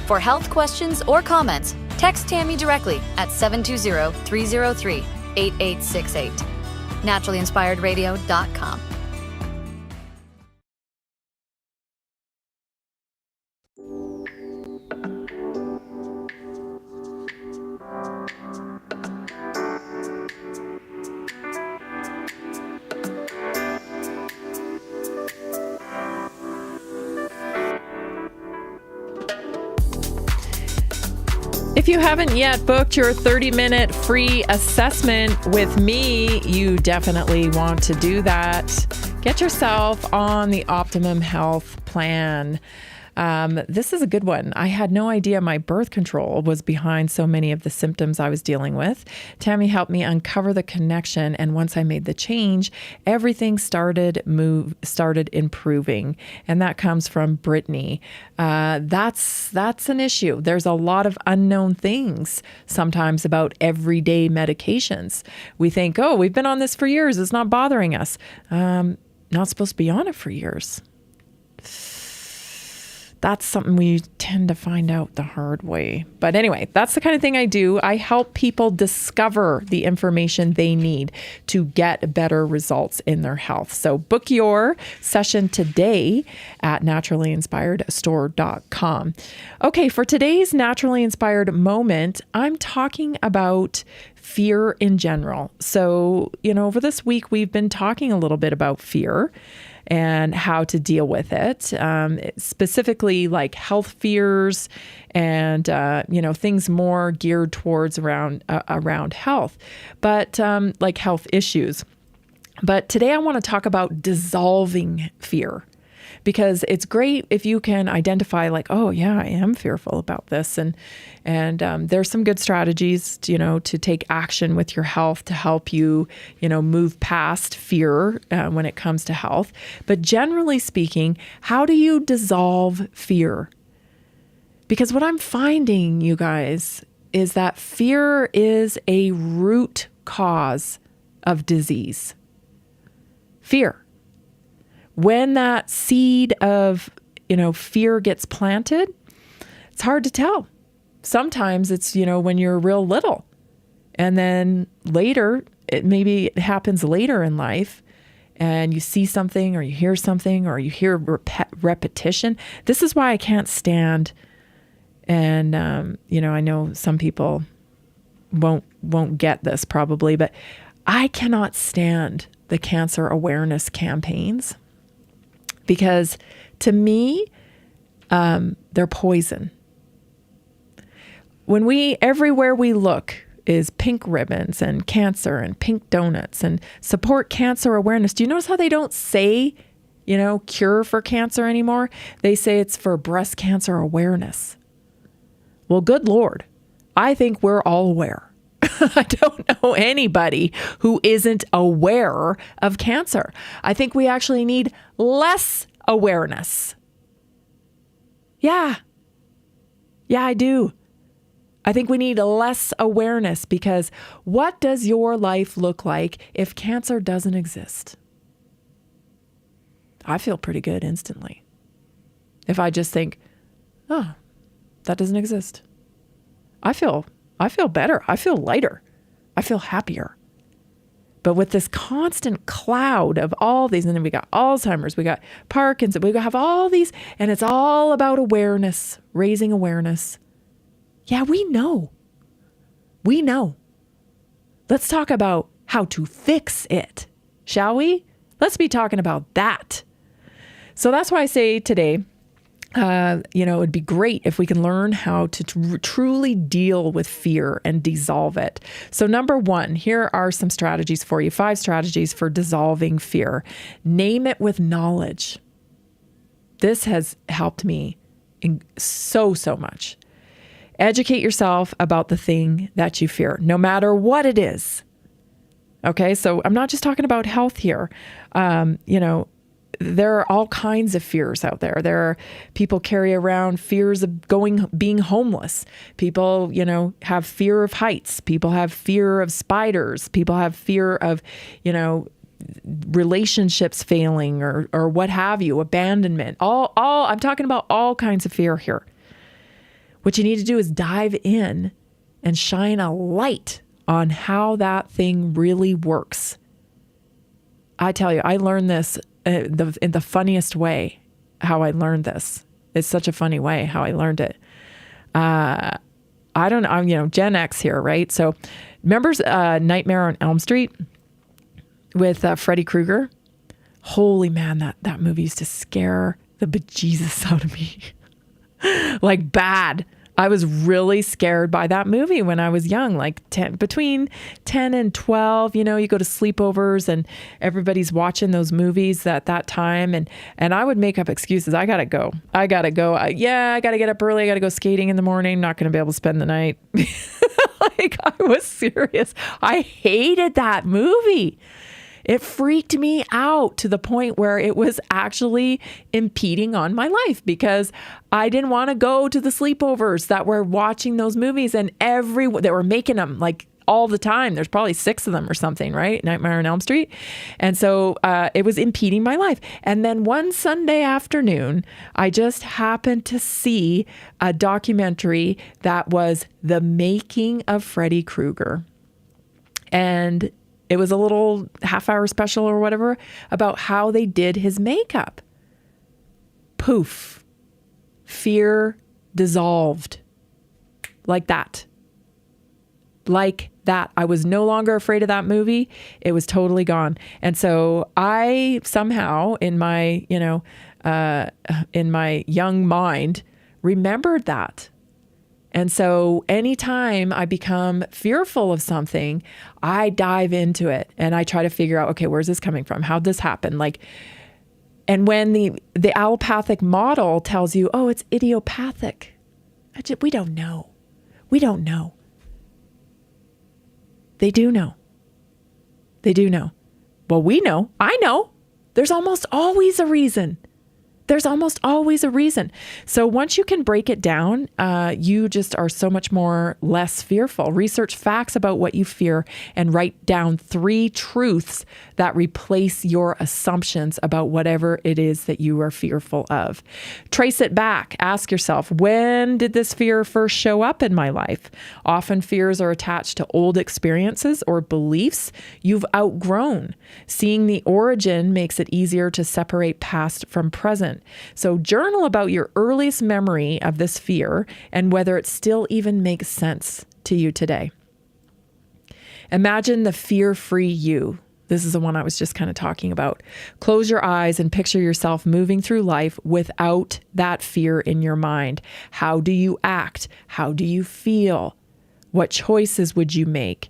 For health questions or comments, text Tammy directly at 720-303-8868. naturallyinspiredradio.com.
If you haven't yet booked your 30-minute free assessment with me, you definitely want to do that. Get yourself on the Optimum Health Plan. This is a good one. I had no idea my birth control was behind so many of the symptoms I was dealing with. Tammy helped me uncover the connection, and once I made the change, everything started improving. And that comes from Brittany. That's an issue. There's a lot of unknown things sometimes about everyday medications. We think, oh, we've been on this for years. It's not bothering us. Not supposed to be on it for years. That's something we tend to find out the hard way. But anyway, that's the kind of thing I do. I help people discover the information they need to get better results in their health. So book your session today at naturallyinspiredstore.com. Okay, for today's Naturally Inspired moment, I'm talking about fear in general. So, over this week, we've been talking a little bit about fear and how to deal with it, specifically like health fears and, things more geared towards around health, but like health issues. But today I want to talk about dissolving fear, because it's great if you can identify like, oh yeah, I am fearful about this. And there's some good strategies, to take action with your health to help you, move past fear when it comes to health. But generally speaking, how do you dissolve fear? Because what I'm finding, you guys, is that fear is a root cause of disease. Fear. When that seed of, fear gets planted, it's hard to tell. Sometimes it's, when you're real little, and then later, it happens later in life, and you see something or you hear something or you hear repetition. This is why I can't stand, and, I know some people won't get this probably, but I cannot stand the cancer awareness campaigns. Because to me, they're poison. Everywhere we look is pink ribbons and cancer and pink donuts and support cancer awareness. Do you notice how they don't say, cure for cancer anymore? They say it's for breast cancer awareness. Well, good Lord, I think we're all aware. I don't know anybody who isn't aware of cancer. I think we actually need less awareness. Yeah, I do. I think we need less awareness, because what does your life look like if cancer doesn't exist? I feel pretty good instantly. If I just think, oh, that doesn't exist. I feel better. I feel lighter. I feel happier. But with this constant cloud of all these, and then we got Alzheimer's, we got Parkinson's, we have all these, and it's all about awareness, raising awareness. Yeah, we know. We know. Let's talk about how to fix it, shall we? Let's be talking about that. So that's why I say today, it'd be great if we can learn how to truly deal with fear and dissolve it. So number one, here are some strategies for you, 5 strategies for dissolving fear. Name it with knowledge. This has helped me so much. Educate yourself about the thing that you fear, no matter what it is. Okay, so I'm not just talking about health here. There are all kinds of fears out there. There are people carry around fears of being homeless. People, have fear of heights. People have fear of spiders. People have fear of, relationships failing or what have you, abandonment. I'm talking about all kinds of fear here. What you need to do is dive in and shine a light on how that thing really works. I tell you, I learned this in the funniest way, how I learned this. It's such a funny way how I learned it. I don't know, I'm, Gen X here, right? So remember Nightmare on Elm Street with Freddy Krueger? Holy man, that movie used to scare the bejesus out of me. Like bad. I was really scared by that movie when I was young, like between 10 and 12, you go to sleepovers and everybody's watching those movies at that time. And I would make up excuses. I got to go. I got to get up early. I got to go skating in the morning. Not going to be able to spend the night. Like I was serious. I hated that movie. It freaked me out to the point where it was actually impeding on my life because I didn't want to go to the sleepovers that were watching those movies and they were making them like all the time. There's probably 6 of them or something, right? Nightmare on Elm Street. And so it was impeding my life. And then one Sunday afternoon, I just happened to see a documentary that was the making of Freddy Krueger. And it was a little half-hour special or whatever about how they did his makeup. Poof. Fear dissolved. Like that. Like that. I was no longer afraid of that movie. It was totally gone. And so I somehow in my, in my young mind remembered that. And so anytime I become fearful of something, I dive into it and I try to figure out, okay, where's this coming from? How'd this happen? And when the allopathic model tells you, oh, it's idiopathic, we don't know. We don't know. They do know. They do know. Well, we know. I know. There's almost always a reason. There's almost always a reason. So once you can break it down, you just are so much less fearful. Research facts about what you fear and write down 3 truths that replace your assumptions about whatever it is that you are fearful of. Trace it back. Ask yourself, when did this fear first show up in my life? Often fears are attached to old experiences or beliefs you've outgrown. Seeing the origin makes it easier to separate past from present. So journal about your earliest memory of this fear and whether it still even makes sense to you today. Imagine the fear-free you. This is the one I was just kind of talking about. Close your eyes and picture yourself moving through life without that fear in your mind. How do you act? How do you feel? What choices would you make?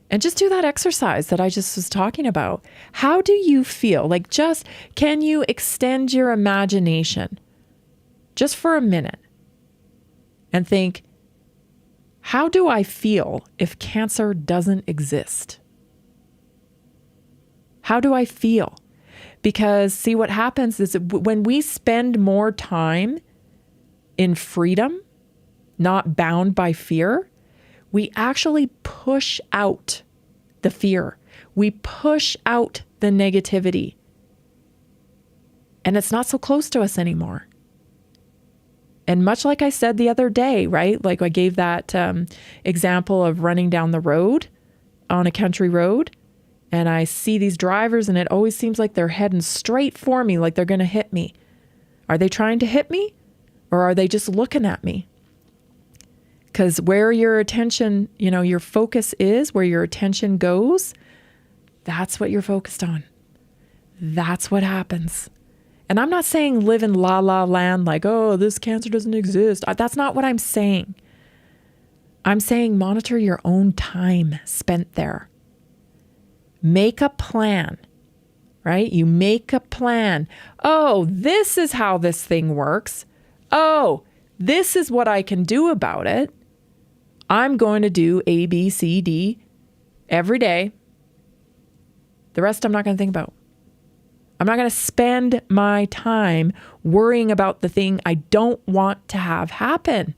And just do that exercise that I just was talking about. How do you feel? Can you extend your imagination just for a minute and think, how do I feel if cancer doesn't exist? How do I feel? Because see, what happens is when we spend more time in freedom, not bound by fear, we actually push out the fear. We push out the negativity. And it's not so close to us anymore. And much like I said the other day, right? Like I gave that example of running down the road on a country road, and I see these drivers and it always seems like they're heading straight for me, like they're going to hit me. Are they trying to hit me, or are they just looking at me? Because where your attention, your focus is, where your attention goes, that's what you're focused on. That's what happens. And I'm not saying live in la la land like, oh, this cancer doesn't exist. That's not what I'm saying. I'm saying monitor your own time spent there. Make a plan, right? You make a plan. Oh, this is how this thing works. Oh, this is what I can do about it. I'm going to do A, B, C, D every day. The rest I'm not going to think about. I'm not going to spend my time worrying about the thing I don't want to have happen.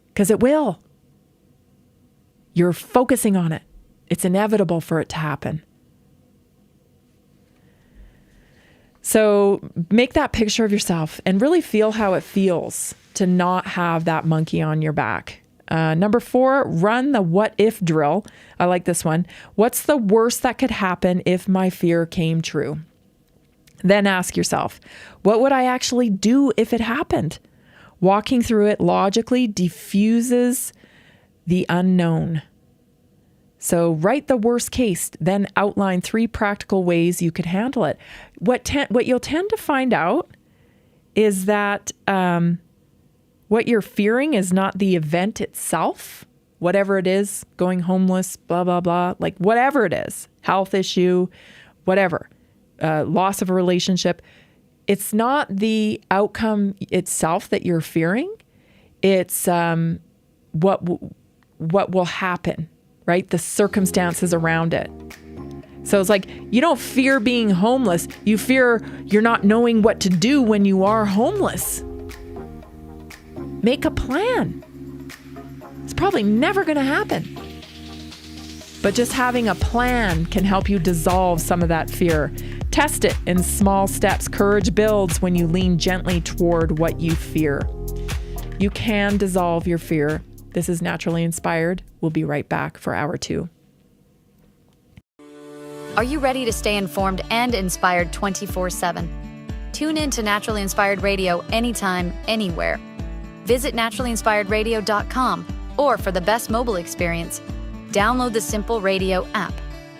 Because it will. You're focusing on it. It's inevitable for it to happen. So make that picture of yourself and really feel how it feels to not have that monkey on your back. Number 4, run the what if drill. I like this one. What's the worst that could happen if my fear came true? Then ask yourself, what would I actually do if it happened? Walking through it logically diffuses the unknown. So write the worst case, then outline 3 practical ways you could handle it. What you'll tend to find out is that what you're fearing is not the event itself, whatever it is, going homeless, blah, blah, blah, like whatever it is, health issue, whatever, loss of a relationship. It's not the outcome itself that you're fearing. It's what will happen, right? The circumstances around it. So it's like, you don't fear being homeless. You fear you're not knowing what to do when you are homeless. Make a plan. It's probably never going to happen. But just having a plan can help you dissolve some of that fear. Test it in small steps. Courage builds when you lean gently toward what you fear. You can dissolve your fear. This is Naturally Inspired. We'll be right back for hour 2.
Are you ready to stay informed and inspired 24/7? Tune in to Naturally Inspired Radio anytime, anywhere. Visit naturallyinspiredradio.com, or for the best mobile experience, download the Simple Radio app.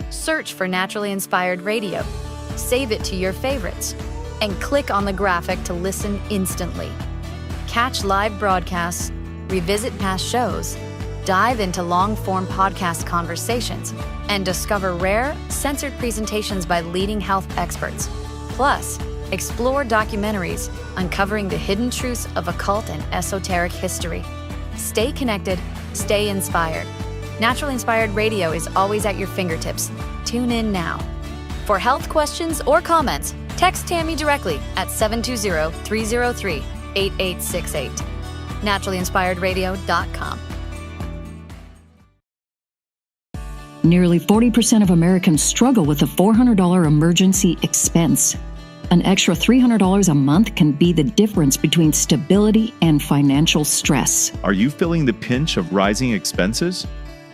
Search for Naturally Inspired Radio, save it to your favorites, and click on the graphic to listen instantly. Catch live broadcasts, revisit past shows, dive into long-form podcast conversations, and discover rare, censored presentations by leading health experts. Plus, explore documentaries uncovering the hidden truths of occult and esoteric history. Stay connected, stay inspired. Naturally Inspired Radio is always at your fingertips. Tune in now. For health questions or comments, text Tammy directly at 720-303-8868. naturallyinspiredradio.com.
Nearly 40% of Americans struggle with a $400 emergency expense. An extra $300 a month can be the difference between stability and financial stress.
Are you feeling the pinch of rising expenses?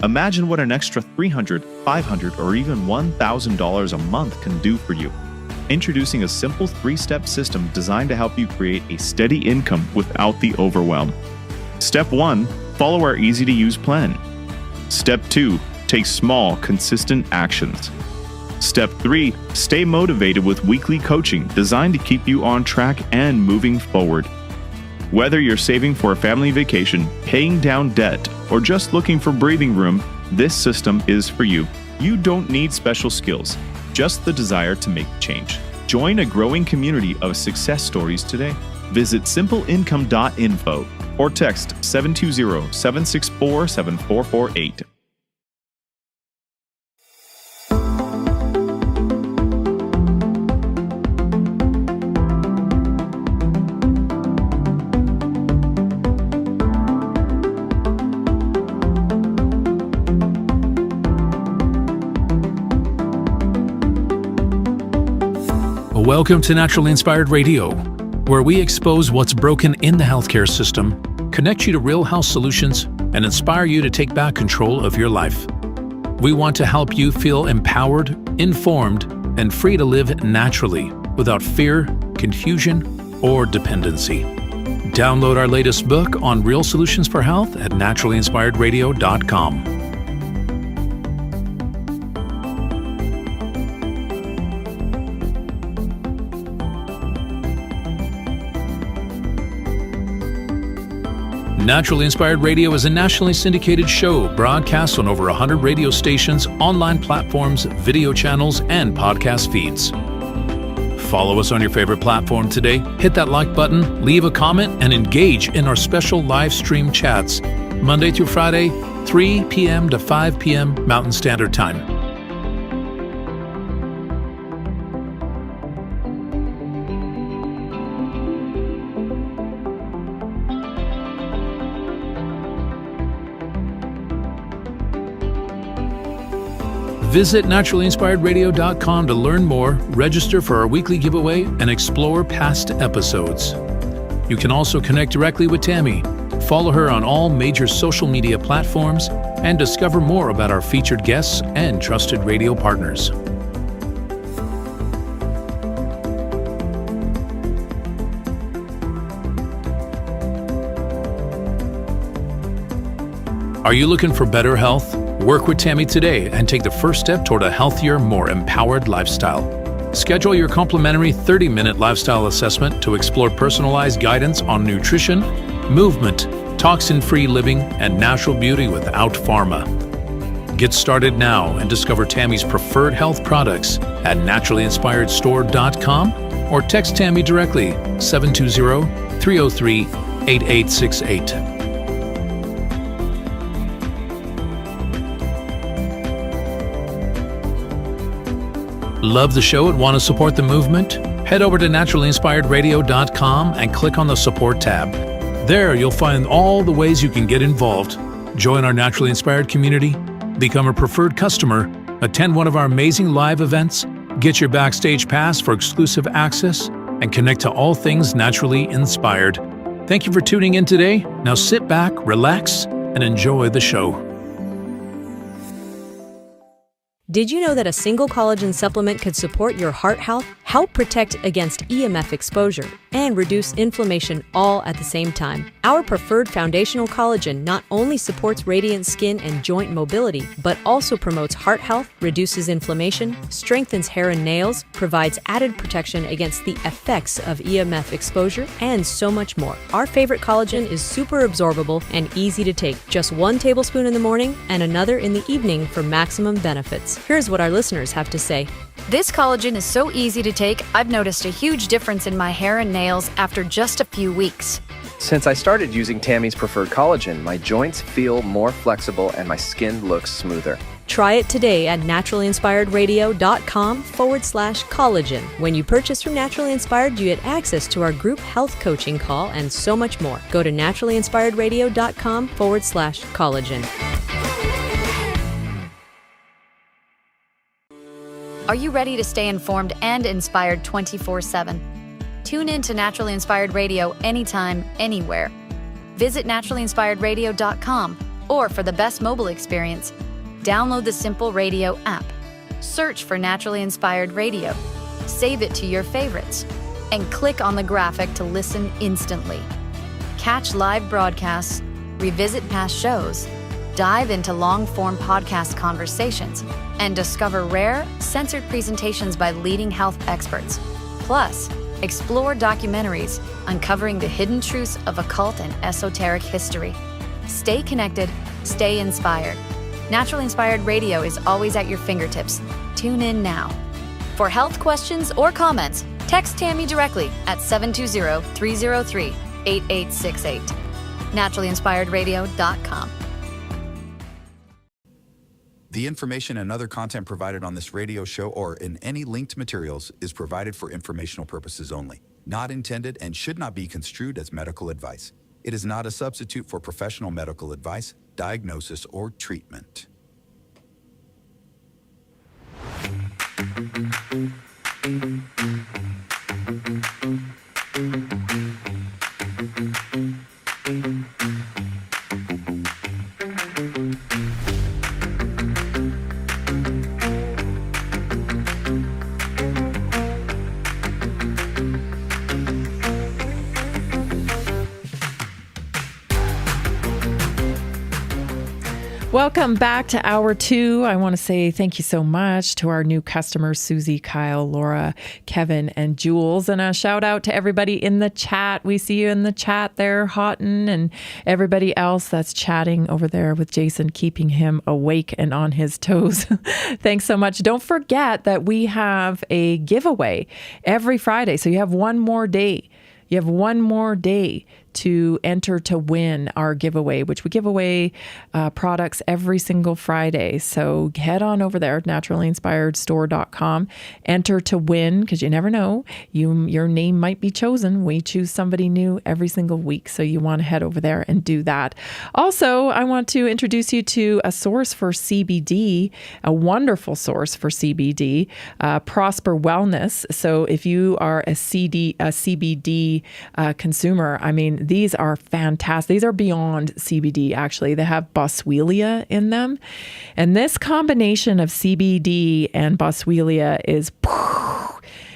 Imagine what an extra $300, $500, or even $1,000 a month can do for you. Introducing a simple 3-step system designed to help you create a steady income without the overwhelm. Step 1, follow our easy-to-use plan. Step 2, take small, consistent actions. Step 3, stay motivated with weekly coaching designed to keep you on track and moving forward. Whether you're saving for a family vacation, paying down debt, or just looking for breathing room, this system is for you. You don't need special skills, just the desire to make change. Join a growing community of success stories today. Visit simpleincome.info or text 720-764-7448.
Welcome to Naturally Inspired Radio, where we expose what's broken in the healthcare system, connect you to real health solutions, and inspire you to take back control of your life. We want to help you feel empowered, informed, and free to live naturally without fear, confusion, or dependency. Download our latest book on real solutions for health at naturallyinspiredradio.com. Naturally Inspired Radio is a nationally syndicated show broadcast on over 100 radio stations, online platforms, video channels, and podcast feeds. Follow us on your favorite platform today, hit that like button, leave a comment, and engage in our special live stream chats, Monday through Friday, 3 p.m. to 5 p.m. Mountain Standard Time. Visit naturallyinspiredradio.com to learn more, register for our weekly giveaway, and explore past episodes. You can also connect directly with Tammy, follow her on all major social media platforms, and discover more about our featured guests and trusted radio partners. Are you looking for better health? Work with Tammy today and take the first step toward a healthier, more empowered lifestyle. Schedule your complimentary 30-minute lifestyle assessment to explore personalized guidance on nutrition, movement, toxin-free living, and natural beauty without pharma. Get started now and discover Tammy's preferred health products at naturallyinspiredstore.com or text Tammy directly 720-303-8868. Love the show and want to support the movement? Head over to naturallyinspiredradio.com and click on the support tab. There you'll find all the ways you can get involved. Join our Naturally Inspired community, become a preferred customer, attend one of our amazing live events, get your backstage pass for exclusive access, and connect to all things naturally inspired. Thank you for tuning in today. Now sit back, relax, and enjoy the show.
Did you know that a single collagen supplement could support your heart health, help protect against EMF exposure, and reduce inflammation all at the same time? Our preferred foundational collagen not only supports radiant skin and joint mobility, but also promotes heart health, reduces inflammation, strengthens hair and nails, provides added protection against the effects of EMF exposure, and so much more. Our favorite collagen is super absorbable and easy to take. Just 1 tablespoon in the morning and another in the evening for maximum benefits. Here's what our listeners have to say.
This collagen is so easy to take, I've noticed a huge difference in my hair and nails after just a few weeks.
Since I started using Tammy's preferred collagen, my joints feel more flexible and my skin looks smoother.
Try it today at naturallyinspiredradio.com/collagen. When you purchase from Naturally Inspired, you get access to our group health coaching call and so much more. Go to naturallyinspiredradio.com/collagen.
Are you ready to stay informed and inspired 24/7? Tune in to Naturally Inspired Radio anytime, anywhere. Visit naturallyinspiredradio.com, or for the best mobile experience, download the Simple Radio app. Search for Naturally Inspired Radio, save it to your favorites, and click on the graphic to listen instantly. Catch live broadcasts, revisit past shows, dive into long-form podcast conversations, and discover rare, censored presentations by leading health experts. Plus, explore documentaries uncovering the hidden truths of occult and esoteric history. Stay connected, stay inspired. Naturally Inspired Radio is always at your fingertips. Tune in now. For health questions or comments, text Tammy directly at 720-303-8868. naturallyinspiredradio.com.
The information and other content provided on this radio show or in any linked materials is provided for informational purposes only, not intended and should not be construed as medical advice. It is not a substitute for professional medical advice, diagnosis, or treatment.
Welcome back to Hour 2. I want to say thank you so much to our new customers, Susie, Kyle, Laura, Kevin, and Jules. And a shout out to everybody in the chat. We see you in the chat there, Houghton, and everybody else that's chatting over there with Jason, keeping him awake and on his toes. Thanks so much. Don't forget that we have a giveaway every Friday. So you have one more day. You have one more day to enter to win our giveaway, which we give away products every single Friday. So head on over there, naturallyinspiredstore.com, enter to win, because you never know, your name might be chosen. We choose somebody new every single week. So you want to head over there and do that. Also, I want to introduce you to a source for CBD, a wonderful source for CBD, Prosper Wellness. So if you are a CBD consumer, I mean, these are fantastic. These are beyond CBD, actually. They have boswellia in them. And this combination of CBD and boswellia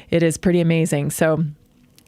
it is pretty amazing. So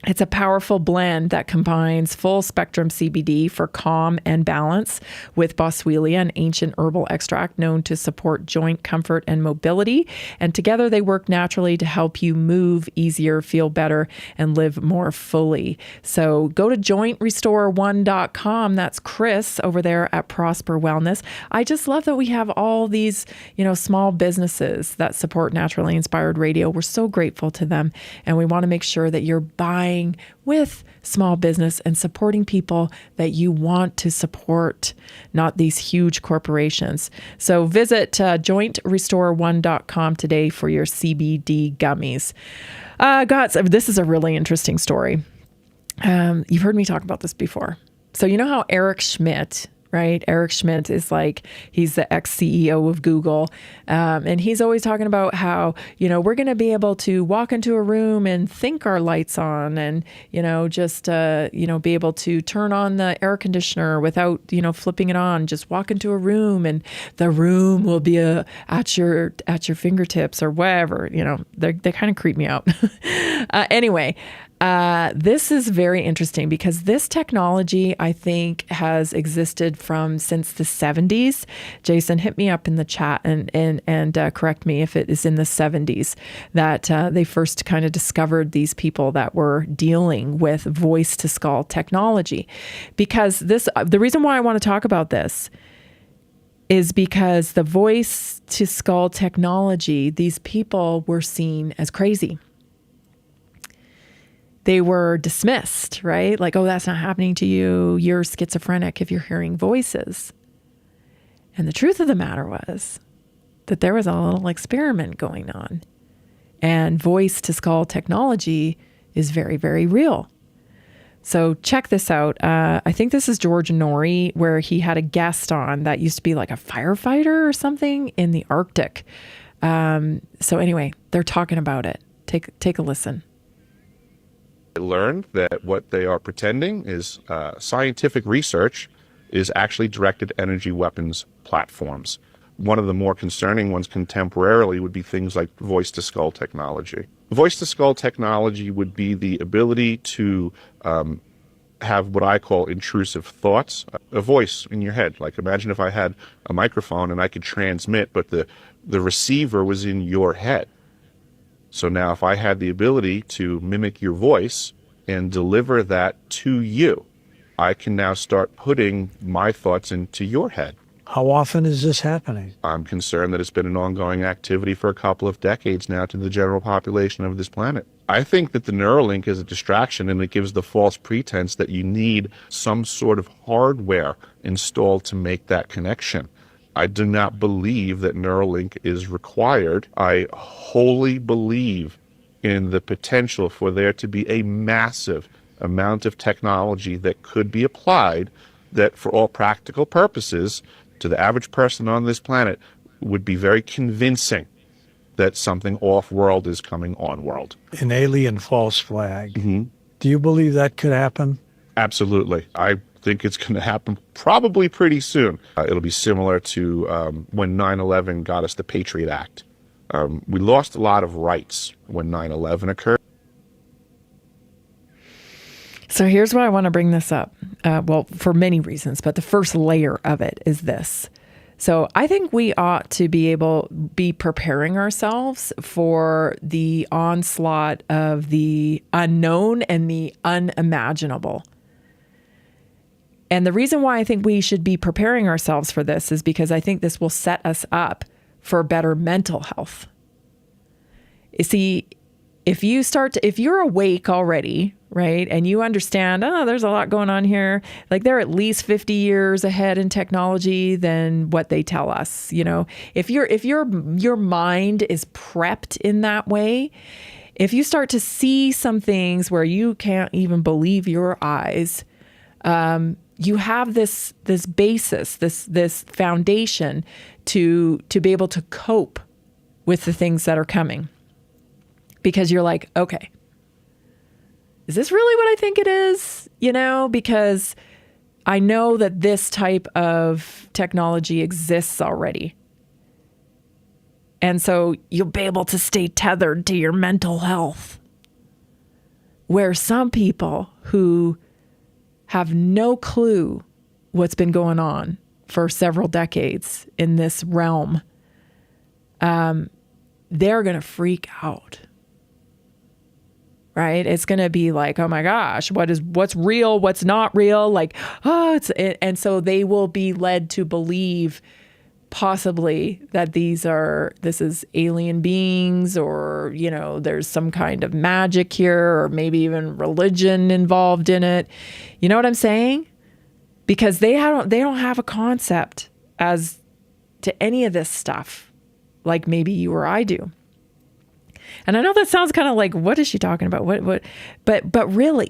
it's a powerful blend that combines full spectrum CBD for calm and balance with boswellia, an ancient herbal extract known to support joint comfort and mobility. And together they work naturally to help you move easier, feel better, and live more fully. So go to jointrestore1.com. That's Chris over there at Prosper Wellness. I just love that we have all these, small businesses that support Naturally Inspired Radio. We're so grateful to them. And we want to make sure that you're buying with small business and supporting people that you want to support, not these huge corporations. So visit jointrestore1.com today for your CBD gummies. Guys, this is a really interesting story. You've heard me talk about this before. So you know how Eric Schmidt, right? Eric Schmidt is he's the ex-CEO of Google. And he's always talking about how, we're going to be able to walk into a room and think our lights on and, just, be able to turn on the air conditioner without, flipping it on, just walk into a room and the room will be at your fingertips or whatever, they kind of creep me out. Anyway, this is very interesting because this technology, I think, has existed since the 70s. Jason, hit me up in the chat and correct me if it is in the 70s that they first kind of discovered these people that were dealing with voice to skull technology. Because the reason why I want to talk about this is because the voice to skull technology, these people were seen as crazy. They were dismissed, right? Like, oh, that's not happening to you. You're schizophrenic if you're hearing voices. And the truth of the matter was that there was a little experiment going on. And voice to skull technology is very, very real. So check this out. I think this is George Norrie, where he had a guest on that used to be like a firefighter or something in the Arctic. So anyway, they're talking about it. Take a listen.
I learned that what they are pretending is scientific research is actually directed energy weapons platforms. One of the more concerning ones contemporarily would be things like voice-to-skull technology. Voice-to-skull technology would be the ability to have what I call intrusive thoughts, a voice in your head. Like imagine if I had a microphone and I could transmit, but the receiver was in your head. So now if I had the ability to mimic your voice and deliver that to you, I can now start putting my thoughts into your head.
How often is this happening?
I'm concerned that it's been an ongoing activity for a couple of decades now to the general population of this planet. I think that the Neuralink is a distraction and it gives the false pretense that you need some sort of hardware installed to make that connection. I do not believe that Neuralink is required. I wholly believe in the potential for there to be a massive amount of technology that could be applied that for all practical purposes to the average person on this planet would be very convincing that something off-world is coming on-world.
An alien false flag.
Mm-hmm.
Do you believe that could happen?
Absolutely. I think it's going to happen probably pretty soon. It'll be similar to when 9/11 got us the Patriot Act. We lost a lot of rights when 9/11 occurred.
So here's why I want to bring this up. Well, for many reasons, but the first layer of it is this. So I think we ought to be preparing ourselves for the onslaught of the unknown and the unimaginable. And the reason why I think we should be preparing ourselves for this is because I think this will set us up for better mental health. You see, if you're awake already, right, and you understand, there's a lot going on here, like they're at least 50 years ahead in technology than what they tell us. You know, if your mind is prepped in that way, if you start to see some things where you can't even believe your eyes, you have this basis, this foundation to be able to cope with the things that are coming. Because you're like, okay, is this really what I think it is? You know, because I know that this type of technology exists already. And so you'll be able to stay tethered to your mental health. Where some people who have no clue what's been going on for several decades in this realm, they're going to freak out. Right? It's going to be like, oh my gosh, what's real? What's not real? Like, and so they will be led to believe possibly that this is alien beings, or, you know, there's some kind of magic here, or maybe even religion involved in it. You know what I'm saying? Because they don't have a concept as to any of this stuff like maybe you or I do. And I know that sounds kind of like, what is she talking about? But really,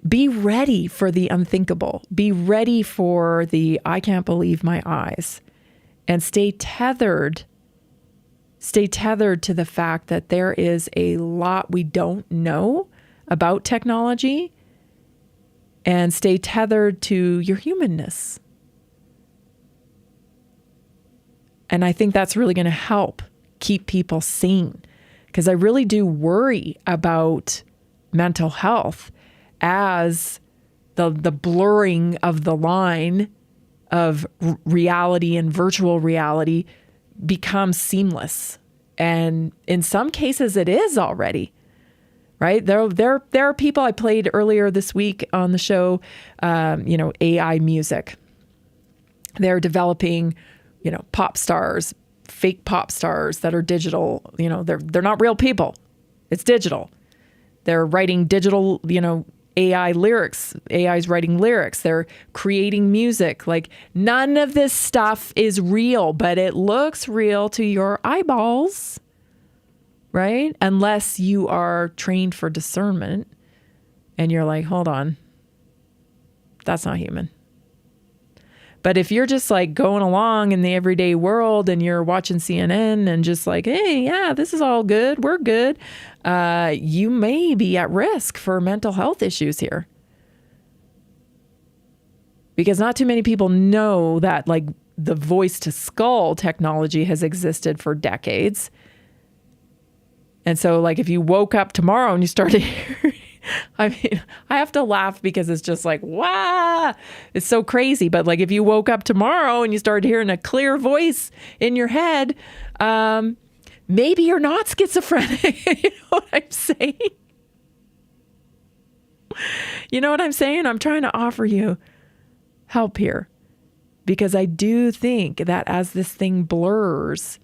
be ready for the unthinkable. Be ready for the, I can't believe my eyes, and stay tethered to the fact that there is a lot we don't know about technology, and stay tethered to your humanness. And I think that's really going to help keep people sane, because I really do worry about mental health as the blurring of the line of reality and virtual reality becomes seamless. And in some cases it is already, right? There are people, I played earlier this week on the show, AI music. They're developing, pop stars, fake pop stars that are digital. They're not real people. It's digital. They're writing digital, AI lyrics. AI's writing lyrics. They're creating music. Like, none of this stuff is real, but it looks real to your eyeballs, right? Unless you are trained for discernment and you're like, hold on, that's not human. But if you're just like going along in the everyday world and you're watching CNN and just like, hey, yeah, this is all good, we're good, you may be at risk for mental health issues here. Because not too many people know that, like, the voice to skull technology has existed for decades. And so, like, if you woke up tomorrow and you started hearing, I mean, I have to laugh because it's just like, wow, it's so crazy. But like, if you woke up tomorrow and you started hearing a clear voice in your head, maybe you're not schizophrenic. You know what I'm saying? You know what I'm saying? I'm trying to offer you help here, because I do think that as this thing blurs,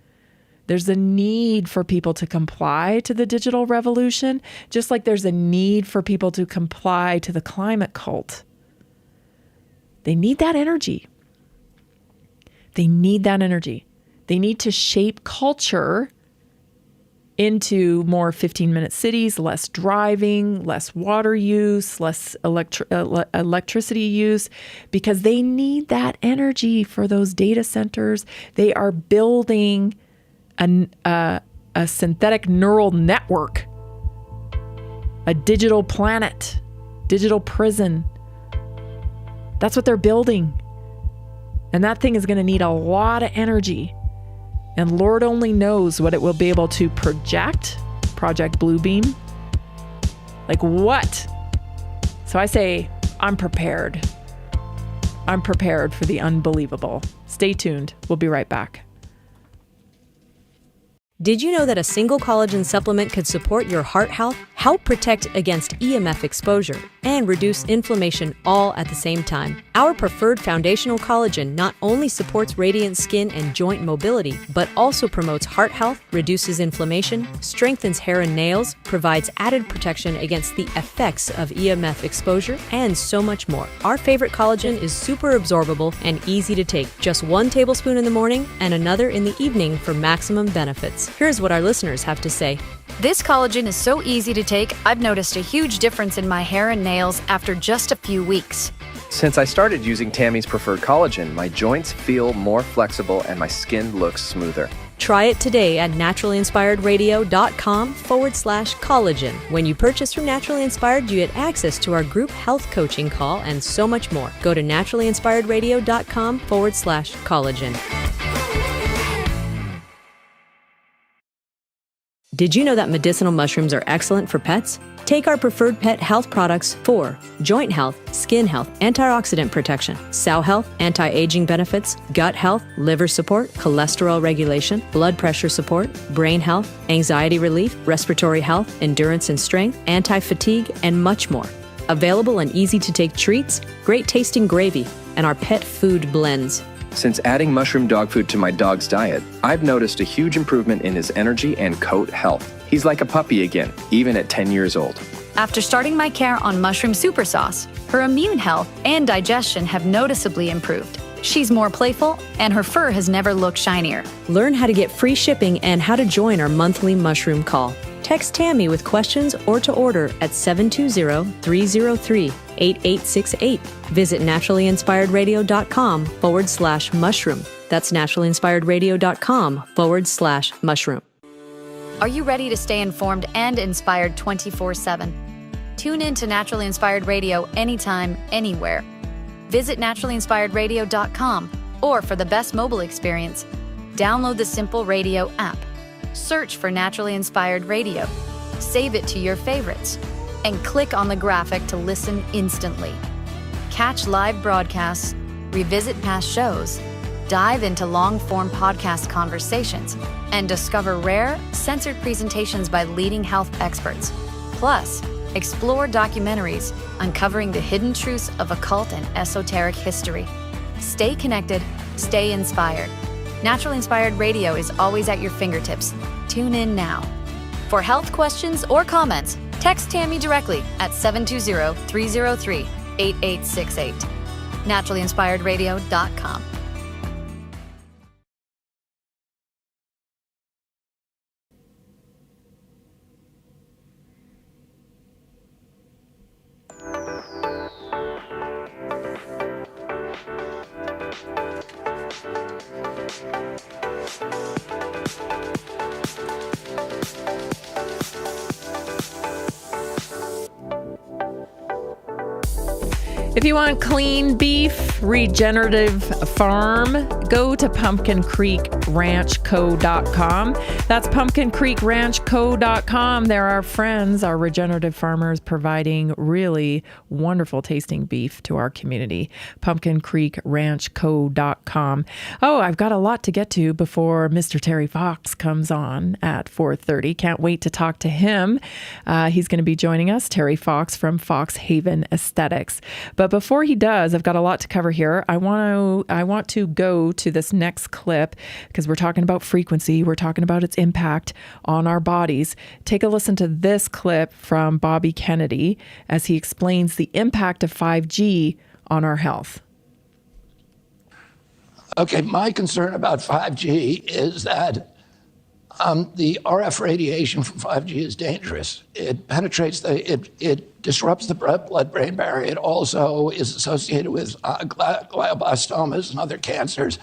there's a need for people to comply to the digital revolution, just like there's a need for people to comply to the climate cult. They need that energy. They need that energy. They need to shape culture into more 15-minute cities, less driving, less water use, less electricity use, because they need that energy for those data centers. They are building a synthetic neural network, a digital planet, digital prison. That's what they're building. And that thing is going to need a lot of energy. And Lord only knows what it will be able to project, Project Bluebeam. Like what? So I say, I'm prepared. I'm prepared for the unbelievable. Stay tuned. We'll be right back.
Did you know that a single collagen supplement could support your heart health, help protect against EMF exposure, and reduce inflammation all at the same time? Our preferred foundational collagen not only supports radiant skin and joint mobility, but also promotes heart health, reduces inflammation, strengthens hair and nails, provides added protection against the effects of EMF exposure, and so much more. Our favorite collagen is super absorbable and easy to take. Just 1 tablespoon in the morning and another in the evening for maximum benefits. Here's what our listeners have to say.
This collagen is so easy to take, I've noticed a huge difference in my hair and nails after just a few weeks.
Since I started using Tammy's preferred collagen, my joints feel more flexible and my skin looks smoother.
Try it today at naturalinspiredradio.com/collagen. When you purchase from Naturally Inspired, you get access to our group health coaching call and so much more. Go to naturalinspiredradio.com/collagen. Did you know that medicinal mushrooms are excellent for pets? Take our preferred pet health products for joint health, skin health, antioxidant protection, cell health, anti-aging benefits, gut health, liver support, cholesterol regulation, blood pressure support, brain health, anxiety relief, respiratory health, endurance and strength, anti-fatigue, and much more. Available in easy-to-take treats, great-tasting gravy, and our pet food blends.
Since adding mushroom dog food to my dog's diet, I've noticed a huge improvement in his energy and coat health. He's like a puppy again, even at 10 years old.
After starting my care on mushroom super sauce, her immune health and digestion have noticeably improved. She's more playful, and her fur has never looked shinier.
Learn how to get free shipping and how to join our monthly mushroom call. Text Tammy with questions or to order at 720-303-8868. Visit naturalinspiredradio.com/mushroom. That's naturalinspiredradio.com/mushroom.
Are you ready to stay informed and inspired 24/7? Tune in to Naturally Inspired Radio anytime, anywhere. Visit naturalinspiredradio.com, or for the best mobile experience, download the Simple Radio app. Search for Naturally Inspired Radio, save it to your favorites, and click on the graphic to listen instantly. Catch live broadcasts, revisit past shows, dive into long-form podcast conversations, and discover rare, censored presentations by leading health experts. Plus, explore documentaries uncovering the hidden truths of occult and esoteric history. Stay connected, stay inspired. Naturally Inspired Radio is always at your fingertips. Tune in now. For health questions or comments, text Tammy directly at 720-303-8868. naturalinspiredradio.com.
If you want clean beef, regenerative farm, go to pumpkincreekranchco.com. That's pumpkincreekranchco.com. They're our friends, our regenerative farmers, providing really wonderful tasting beef to our community. pumpkincreekranchco.com. Oh, I've got a lot to get to before Mr. Terry Fox comes on at 4:30. Can't wait to talk to him. He's going to be joining us, Terry Fox from Fox Haven Aesthetics. But before he does, I've got a lot to cover here. I want to go to this next clip because we're talking about frequency. We're talking about its impact on our bodies. Take a listen to this clip from Bobby Kennedy as he explains the impact of 5G on our health.
Okay, my concern about 5G is that the RF radiation from 5G is dangerous. It penetrates it disrupts the blood-brain barrier. It also is associated with glioblastomas and other cancers.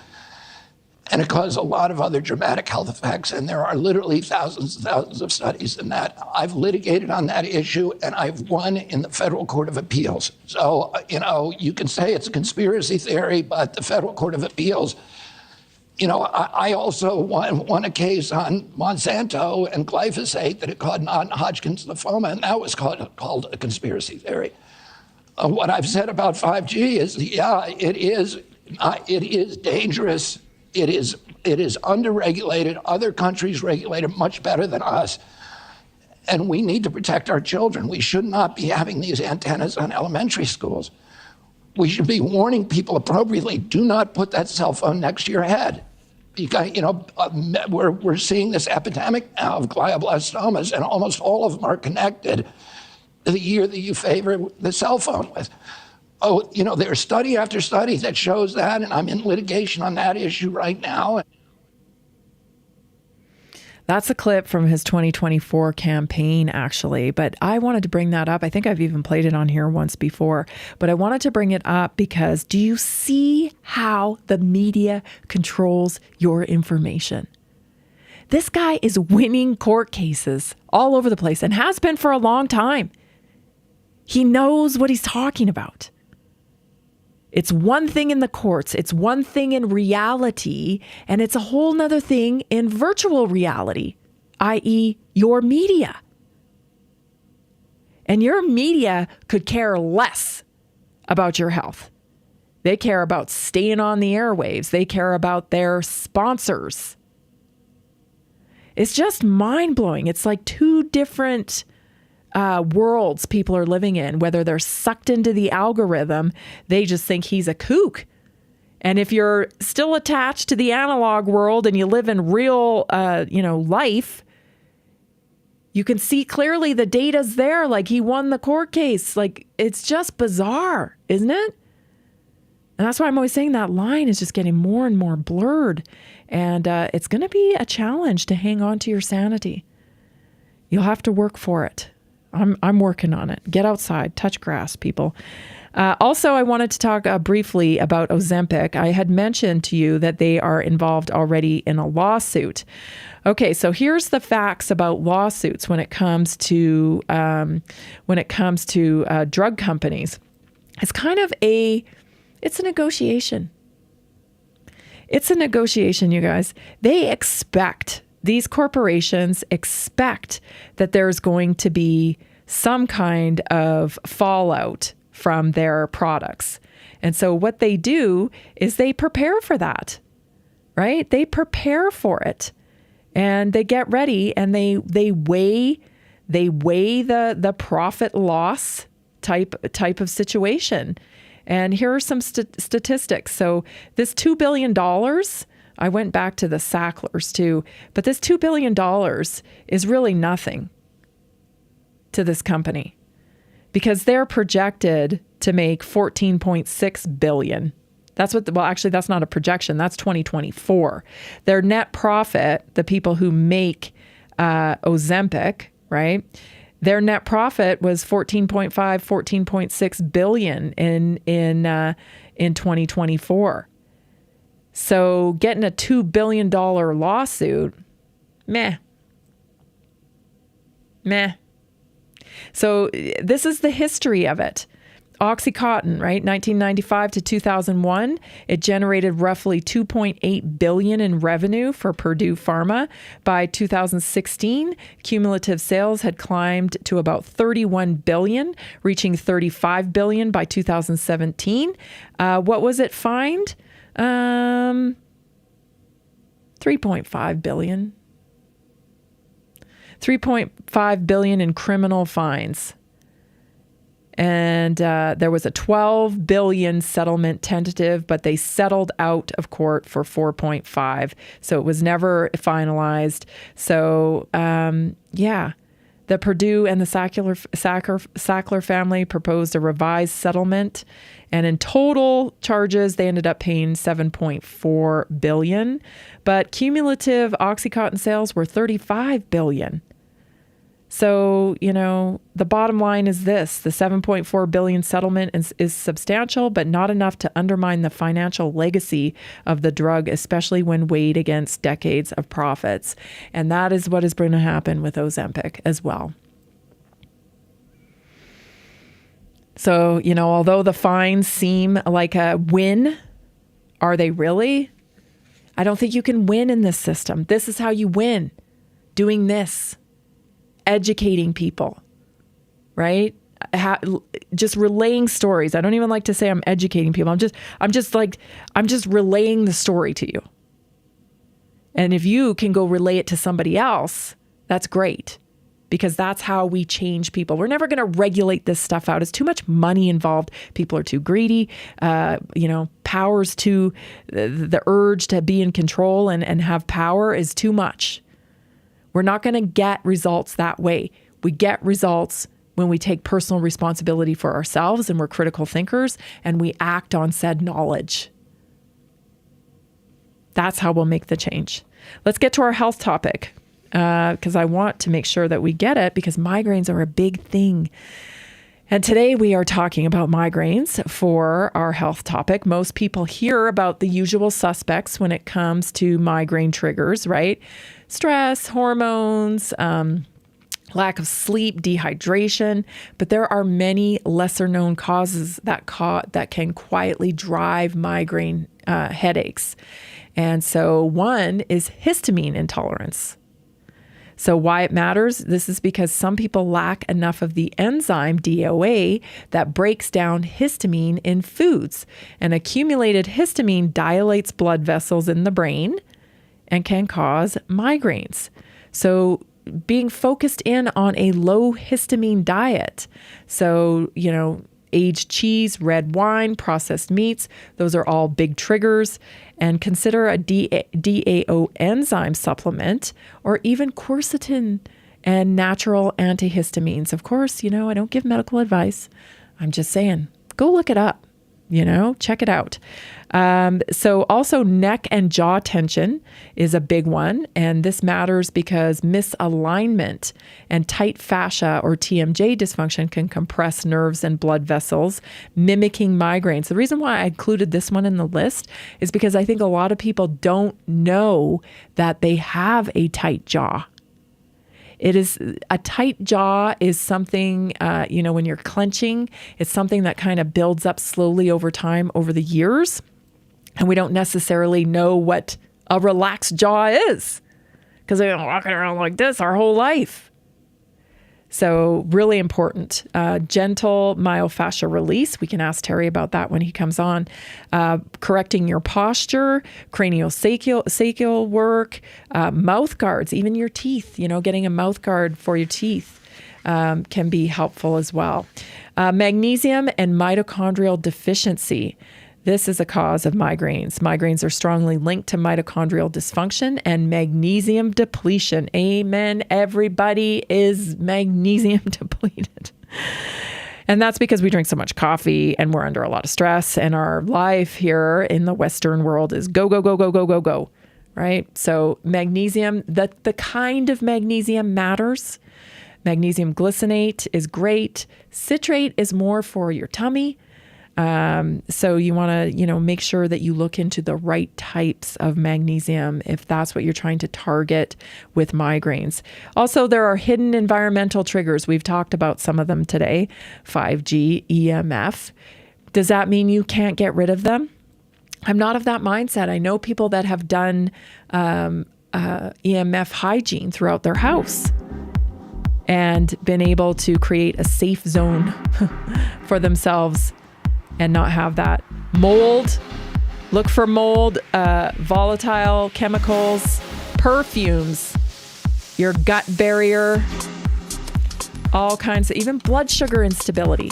And it causes a lot of other dramatic health effects. And there are literally thousands and thousands of studies in that. I've litigated on that issue, and I've won in the Federal Court of Appeals. So, you can say it's a conspiracy theory, but the Federal Court of Appeals, I also won a case on Monsanto and glyphosate that it caused non-Hodgkin's lymphoma, and that was called a conspiracy theory. What I've said about 5G is, yeah, it is dangerous. It is underregulated. Other countries regulate it much better than us. And we need to protect our children. We should not be having these antennas on elementary schools. We should be warning people appropriately, do not put that cell phone next to your head. Because, we're seeing this epidemic now of glioblastomas, and almost all of them are connected to the year that you favor the cell phone with. Oh, there's study after study that shows that, and I'm in litigation on that issue right now.
That's a clip from his 2024 campaign, actually. But I wanted to bring that up. I think I've even played it on here once before. But I wanted to bring it up because do you see how the media controls your information? This guy is winning court cases all over the place and has been for a long time. He knows what he's talking about. It's one thing in the courts, it's one thing in reality, and it's a whole nother thing in virtual reality, i.e. your media. And your media could care less about your health. They care about staying on the airwaves. They care about their sponsors. It's just mind-blowing. It's like two different worlds people are living in, whether they're sucked into the algorithm, they just think he's a kook. And if you're still attached to the analog world and you live in real, life, you can see clearly the data's there. Like he won the court case. Like it's just bizarre, isn't it? And that's why I'm always saying that line is just getting more and more blurred. And it's going to be a challenge to hang on to your sanity. You'll have to work for it. I'm working on it. Get outside, touch grass, people. Also, I wanted to talk briefly about Ozempic. I had mentioned to you that they are involved already in a lawsuit. Okay, so here's the facts about lawsuits when it comes to drug companies. It's kind of it's a negotiation. It's a negotiation, you guys. These corporations expect that there's going to be some kind of fallout from their products. And so what they do is they prepare for that, right? They prepare for it and they get ready and they weigh the profit loss type of situation. And here are some statistics. So this $2 billion, I went back to the Sacklers too, but this $2 billion is really nothing to this company because they're projected to make $14.6 billion. That's that's not a projection. That's 2024. Their net profit, the people who make Ozempic, right? Their net profit was $14.6 billion in 2024. So getting a $2 billion lawsuit, meh. So this is the history of it. OxyContin, right? 1995 to 2001, it generated roughly $2.8 billion in revenue for Purdue Pharma. By 2016, cumulative sales had climbed to about $31 billion, reaching $35 billion by 2017. What was it fined? $3.5 billion. $3.5 billion in criminal fines. And there was a $12 billion settlement tentative, but they settled out of court for $4.5. So it was never finalized. So, the Purdue and the Sackler family proposed a revised settlement. And in total charges, they ended up paying $7.4 billion. But cumulative OxyContin sales were $35 billion. So, the bottom line is this. The $7.4 billion settlement is substantial, but not enough to undermine the financial legacy of the drug, especially when weighed against decades of profits. And that is what is going to happen with Ozempic as well. So, although the fines seem like a win, are they really? I don't think you can win in this system. This is how you win. Doing this. Educating people, right? just relaying stories. I don't even like to say I'm educating people. I'm just relaying the story to you. And if you can go relay it to somebody else, that's great, because that's how we change people. We're never going to regulate this stuff out. It's too much money involved. People are too greedy. Power's too, the urge to be in control and have power is too much. We're not going to get results that way. We get results when we take personal responsibility for ourselves and we're critical thinkers and we act on said knowledge. That's how we'll make the change. Let's get to our health topic, because I want to make sure that we get it, because migraines are a big thing. And today we are talking about migraines for our health topic. Most people hear about the usual suspects when it comes to migraine triggers, right? Stress, hormones, lack of sleep, dehydration. But there are many lesser known causes that can quietly drive migraine headaches. And so one is histamine intolerance. So why it matters? This is because some people lack enough of the enzyme DOA that breaks down histamine in foods. And accumulated histamine dilates blood vessels in the brain and can cause migraines. So being focused in on a low histamine diet. So, aged cheese, red wine, processed meats, those are all big triggers. And consider a DAO enzyme supplement, or even quercetin and natural antihistamines. Of course, I don't give medical advice. I'm just saying, go look it up, check it out. So also neck and jaw tension is a big one. And this matters because misalignment and tight fascia or TMJ dysfunction can compress nerves and blood vessels, mimicking migraines. The reason why I included this one in the list is because I think a lot of people don't know that they have a tight jaw. A tight jaw is something, when you're clenching, it's something that kind of builds up slowly over time, over the years. And we don't necessarily know what a relaxed jaw is, because they've been walking around like this our whole life. So really important. Gentle myofascial release. We can ask Terry about that when he comes on. Correcting your posture, craniosacral work, mouth guards, even your teeth, getting a mouth guard for your teeth can be helpful as well. Magnesium and mitochondrial deficiency. This is a cause of migraines. Migraines are strongly linked to mitochondrial dysfunction and magnesium depletion. Amen. Everybody is magnesium depleted. And that's because we drink so much coffee and we're under a lot of stress, and our life here in the Western world is go, go, go, go, go, go, go, right? So magnesium, the kind of magnesium matters. Magnesium glycinate is great. Citrate is more for your tummy. So you want to, make sure that you look into the right types of magnesium if that's what you're trying to target with migraines. Also, there are hidden environmental triggers. We've talked about some of them today. 5G, EMF. Does that mean you can't get rid of them? I'm not of that mindset. I know people that have done EMF hygiene throughout their house and been able to create a safe zone for themselves and not have that. Mold, look for mold, volatile chemicals, perfumes, your gut barrier, all kinds of, even blood sugar instability.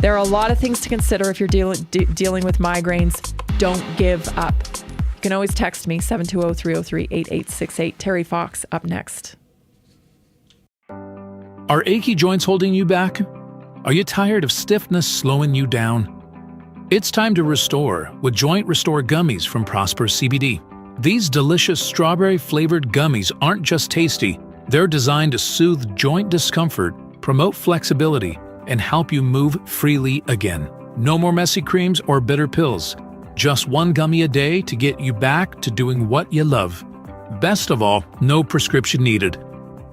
There are a lot of things to consider if you're dealing with migraines. Don't give up. You can always text me, 720-303-8868. Terry Fox up next.
Are achy joints holding you back? Are you tired of stiffness slowing you down? It's time to restore with Joint Restore Gummies from Prosper CBD. These delicious strawberry-flavored gummies aren't just tasty. They're designed to soothe joint discomfort, promote flexibility, and help you move freely again. No more messy creams or bitter pills. Just one gummy a day to get you back to doing what you love. Best of all, no prescription needed.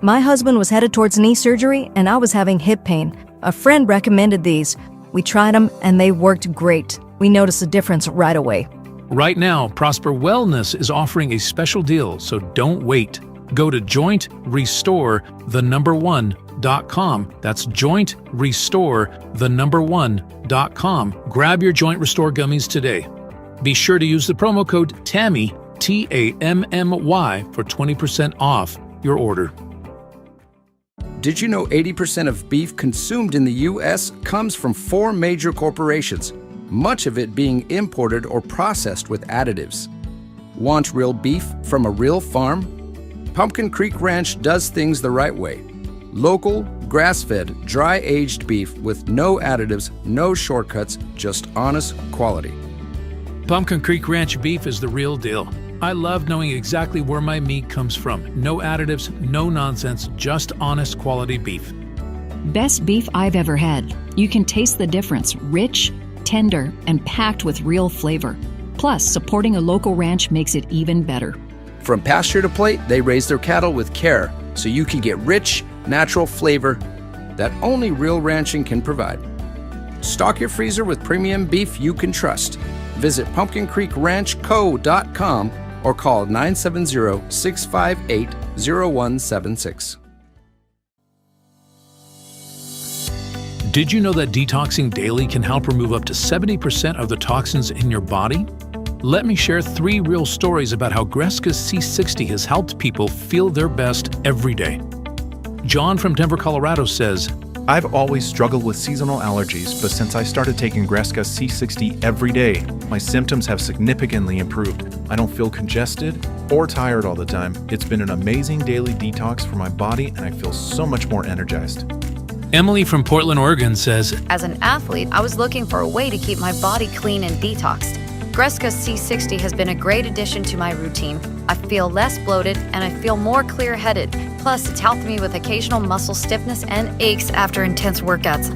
My husband was headed towards knee surgery, and I was having hip pain. A friend recommended these. We tried them, and they worked great. We noticed a difference right away.
Right now, Prosper Wellness is offering a special deal, so don't wait. Go to jointrestore1.com jointrestore.com. That's jointrestore1.com. Grab your Joint Restore gummies today. Be sure to use the promo code TAMMY, TAMMY, for 20% off your order.
Did you know 80% of beef consumed in the U.S. comes from 4 major corporations, much of it being imported or processed with additives? Want real beef from a real farm? Pumpkin Creek Ranch does things the right way. Local, grass-fed, dry-aged beef with no additives, no shortcuts, just honest quality.
Pumpkin Creek Ranch beef is the real deal. I love knowing exactly where my meat comes from. No additives, no nonsense, just honest quality beef.
Best beef I've ever had. You can taste the difference. Rich, tender, and packed with real flavor. Plus, supporting a local ranch makes it even better.
From pasture to plate, they raise their cattle with care, so you can get rich, natural flavor that only real ranching can provide. Stock your freezer with premium beef you can trust. Visit pumpkincreekranchco.com or call 970-658-0176.
Did you know that detoxing daily can help remove up to 70% of the toxins in your body? Let me share 3 real stories about how Greska's C60 has helped people feel their best every day. John from Denver, Colorado says,
I've always struggled with seasonal allergies, but since I started taking Greska C60 every day, my symptoms have significantly improved. I don't feel congested or tired all the time. It's been an amazing daily detox for my body, and I feel so much more energized.
Emily from Portland, Oregon says,
As an athlete, I was looking for a way to keep my body clean and detoxed. Greska C60 has been a great addition to my routine. I feel less bloated and I feel more clear-headed. Plus, it's helped me with occasional muscle stiffness and aches after intense workouts.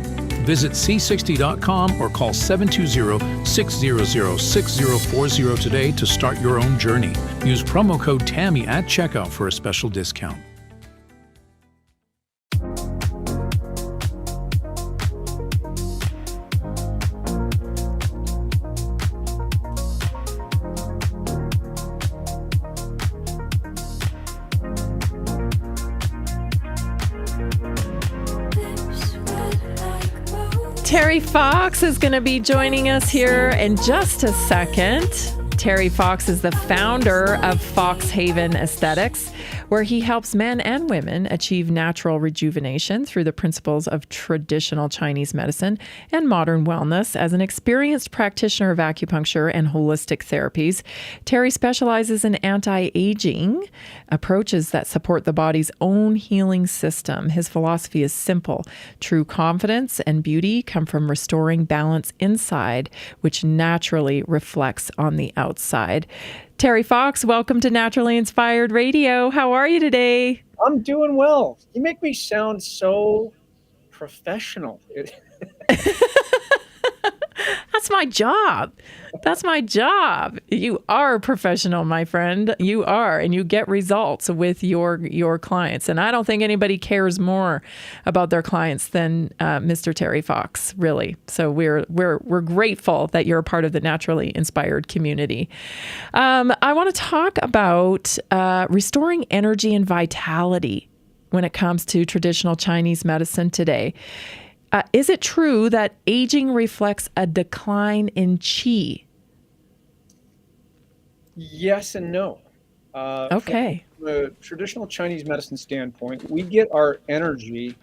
Visit c60.com or call 720-600-6040 today to start your own journey. Use promo code TAMMY at checkout for a special discount.
Terry Fox is going to be joining us here in just a second. Terry Fox is the founder of Fox Haven Aesthetics, where he helps men and women achieve natural rejuvenation through the principles of traditional Chinese medicine and modern wellness. As an experienced practitioner of acupuncture and holistic therapies, Terry specializes in anti-aging approaches that support the body's own healing system. His philosophy is simple. True confidence and beauty come from restoring balance inside, which naturally reflects on the outside. Terry Fox, welcome to Naturally Inspired Radio. How are you today?
I'm doing well. You make me sound so professional.
That's my job. That's my job. You are a professional, my friend. You are, and you get results with your clients. And I don't think anybody cares more about their clients than Mr. Terry Fox, really. So we're grateful that you're a part of the Naturally Inspired community. I want to talk about restoring energy and vitality when it comes to traditional Chinese medicine today. Is it true that aging reflects a decline in qi?
Yes and no.
Okay.
From a traditional Chinese medicine standpoint, we get our energy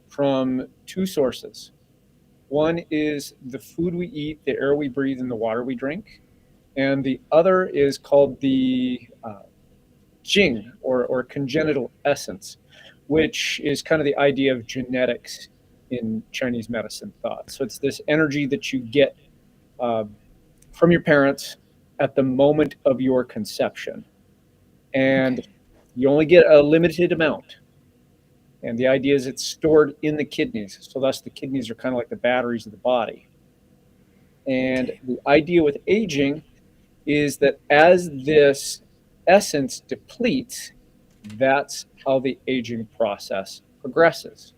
from 2 sources. One is the food we eat, the air we breathe, and the water we drink. And the other is called the Jing, or congenital essence, which is kind of the idea of genetics in Chinese medicine thought. So it's this energy that you get from your parents at the moment of your conception. And you only get a limited amount. And the idea is it's stored in the kidneys. So thus the kidneys are kind of like the batteries of the body. And the idea with aging is that as this essence depletes, that's how the aging process progresses.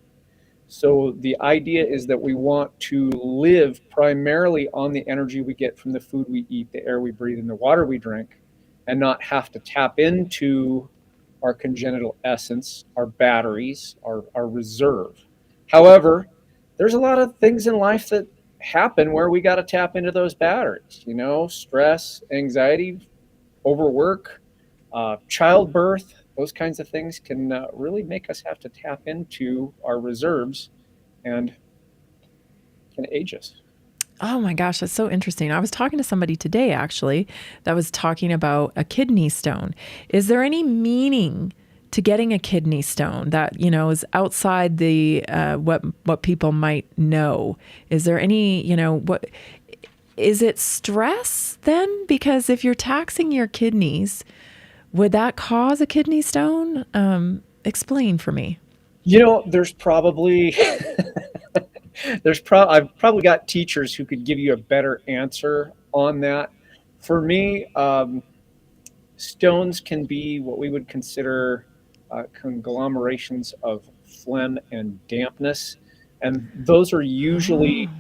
So the idea is that we want to live primarily on the energy we get from the food we eat, the air we breathe, and the water we drink, and not have to tap into our congenital essence, our batteries, our reserve. However, there's a lot of things in life that happen where we got to tap into those batteries, stress, anxiety, overwork, childbirth, those kinds of things can really make us have to tap into our reserves and can age us.
Oh my gosh, that's so interesting. I was talking to somebody today actually that was talking about a kidney stone. Is there any meaning to getting a kidney stone that, is outside the what people might know? Is there any, what is it stress then? Because if you're taxing your kidneys, would that cause a kidney stone? Explain for me.
There's probably I've probably got teachers who could give you a better answer on that. For me, stones can be what we would consider conglomerations of phlegm and dampness, and those are usually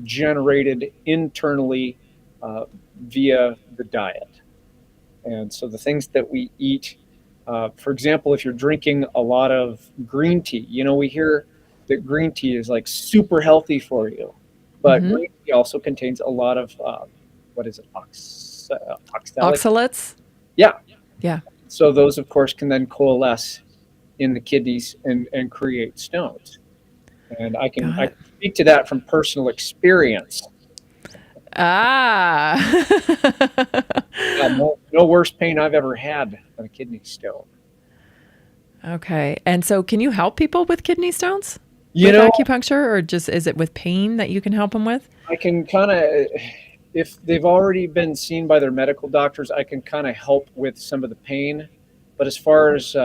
generated internally via the diet. And so the things that we eat, for example, if you're drinking a lot of green tea, we hear that green tea is like super healthy for you, but green tea also contains a lot of what is it,
oxalates?
Yeah. So those, of course, can then coalesce in the kidneys and create stones. And I can speak to that from personal experience.
Yeah,
no worse pain I've ever had than a kidney stone.
Okay. And so can you help people with kidney stones? With acupuncture, or just is it with pain that you can help them with?
I can kind of, if they've already been seen by their medical doctors, I can kind of help with some of the pain. But as far as,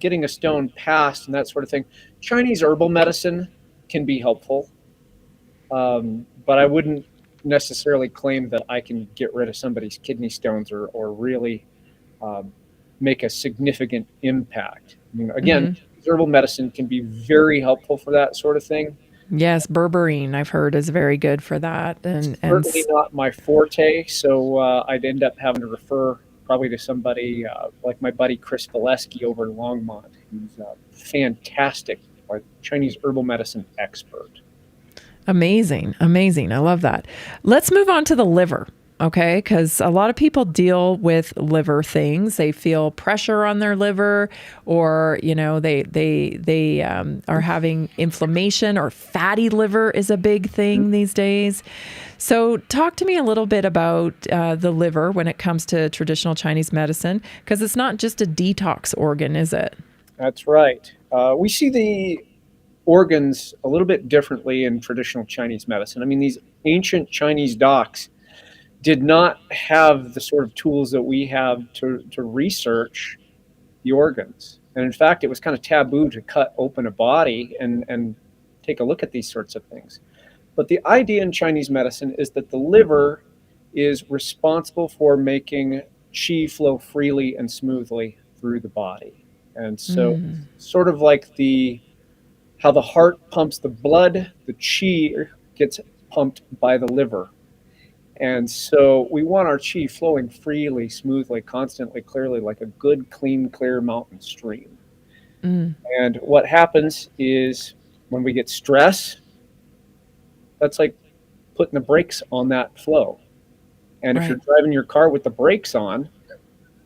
getting a stone passed and that sort of thing, Chinese herbal medicine can be helpful. But I wouldn't necessarily claim that I can get rid of somebody's kidney stones or really make a significant impact. Again, herbal medicine can be very helpful for that sort of thing.
Yes, berberine, I've heard, is very good for that.
And certainly not my forte, so I'd end up having to refer probably to somebody like my buddy Chris Valesky over in Longmont, who's a fantastic Chinese herbal medicine expert.
Amazing. I love that. Let's move on to the liver. Okay, because a lot of people deal with liver things. They feel pressure on their liver, or they are having inflammation, or fatty liver is a big thing these days. So, talk to me a little bit about the liver when it comes to traditional Chinese medicine, because it's not just a detox organ, is it?
That's right. We see the organs a little bit differently in traditional Chinese medicine. I mean, these ancient Chinese docs did not have the sort of tools that we have to research the organs. And in fact, it was kind of taboo to cut open a body and take a look at these sorts of things. But the idea in Chinese medicine is that the liver is responsible for making qi flow freely and smoothly through the body. And so sort of like how the heart pumps the blood, the qi gets pumped by the liver. And so we want our qi flowing freely, smoothly, constantly, clearly, like a good, clean, clear mountain stream. And what happens is when we get stress, that's like putting the brakes on that flow. And if you're driving your car with the brakes on,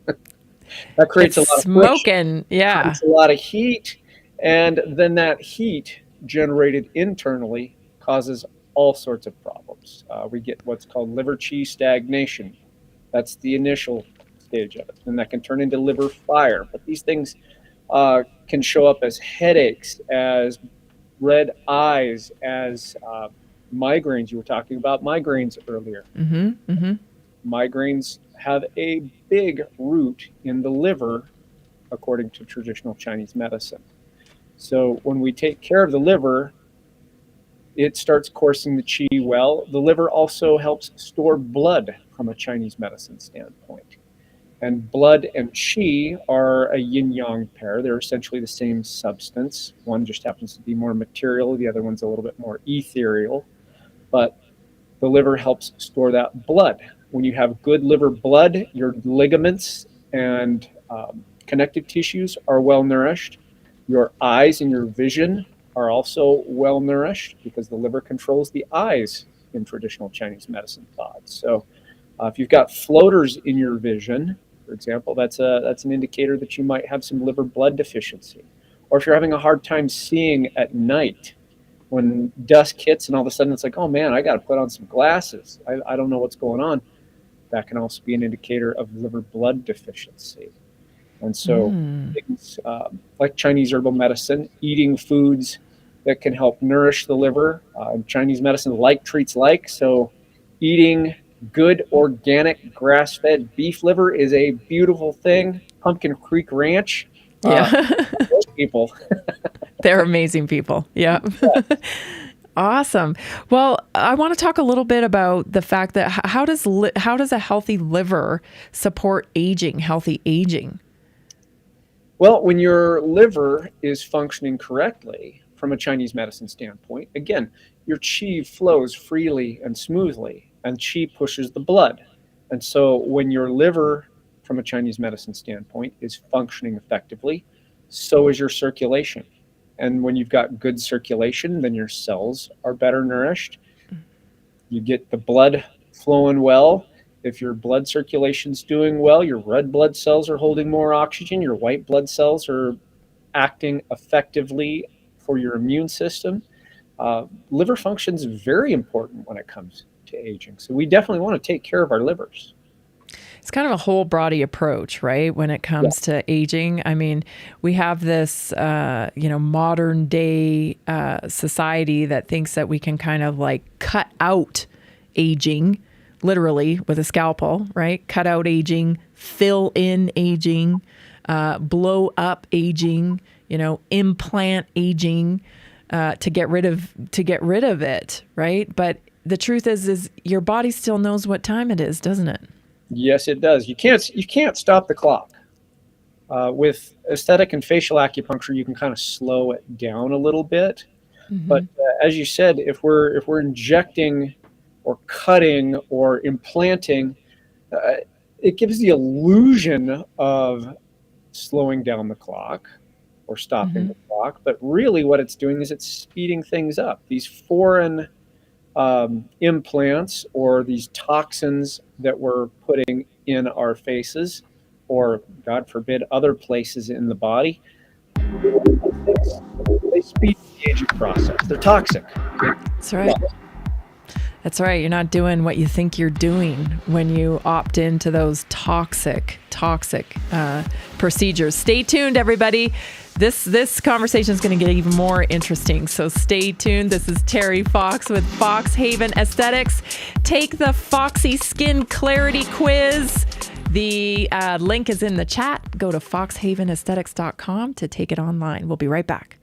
that creates a lot of
smoking. Yeah.
Creates a lot of heat. And then that heat generated internally causes all sorts of problems. We get what's called liver qi stagnation. That's the initial stage of it. And that can turn into liver fire. But these things can show up as headaches, as red eyes, as migraines. You were talking about migraines earlier. Migraines have a big root in the liver, according to traditional Chinese medicine. So when we take care of the liver, it starts coursing the qi well. The liver also helps store blood from a Chinese medicine standpoint. And blood and qi are a yin-yang pair. They're essentially the same substance. One just happens to be more material. The other one's a little bit more ethereal. But the liver helps store that blood. When you have good liver blood, your ligaments and connective tissues are well nourished. Your eyes and your vision are also well nourished because the liver controls the eyes in traditional Chinese medicine thought. So if you've got floaters in your vision, for example, that's an indicator that you might have some liver blood deficiency. Or if you're having a hard time seeing at night, when dusk hits and all of a sudden it's like, oh man, I got to put on some glasses. I don't know what's going on. That can also be an indicator of liver blood deficiency. And so things like Chinese herbal medicine, eating foods that can help nourish the liver. Chinese medicine treats like, so eating good organic grass-fed beef liver is a beautiful thing. Pumpkin Creek Ranch. Those people.
They're amazing people. Yeah. Awesome. Well, I want to talk a little bit about the fact that how does a healthy liver support healthy aging?
Well, when your liver is functioning correctly from a Chinese medicine standpoint, again, your qi flows freely and smoothly, and qi pushes the blood. And so when your liver, from a Chinese medicine standpoint, is functioning effectively, so is your circulation. And when you've got good circulation, then your cells are better nourished. You get the blood flowing well. If your blood circulation's doing well, your red blood cells are holding more oxygen, your white blood cells are acting effectively for your immune system. Liver function is very important when it comes to aging. So we definitely want to take care of our livers.
It's kind of a whole body approach, right? When it comes to aging. I mean, we have this, modern day society that thinks that we can kind of like cut out aging, literally with a scalpel, right? Cut out aging, fill in aging, blow up aging, implant aging, to get rid of it, right? But the truth is your body still knows what time it is, doesn't it?
Yes, it does. You can't stop the clock. With aesthetic and facial acupuncture, you can kind of slow it down a little bit. Mm-hmm. But as you said, if we're injecting or cutting or implanting, it gives the illusion of slowing down the clock or stopping the clock. But really what it's doing is it's speeding things up. These foreign implants or these toxins that we're putting in our faces, or God forbid, other places in the body, they speed the aging process. They're toxic.
That's right. That's right. You're not doing what you think you're doing when you opt into those toxic procedures. Stay tuned, everybody. This conversation is going to get even more interesting, so stay tuned. This is Terry Fox with Fox Haven Aesthetics. Take the Foxy Skin Clarity Quiz. The link is in the chat. Go to foxhavenaesthetics.com to take it online. We'll be right back.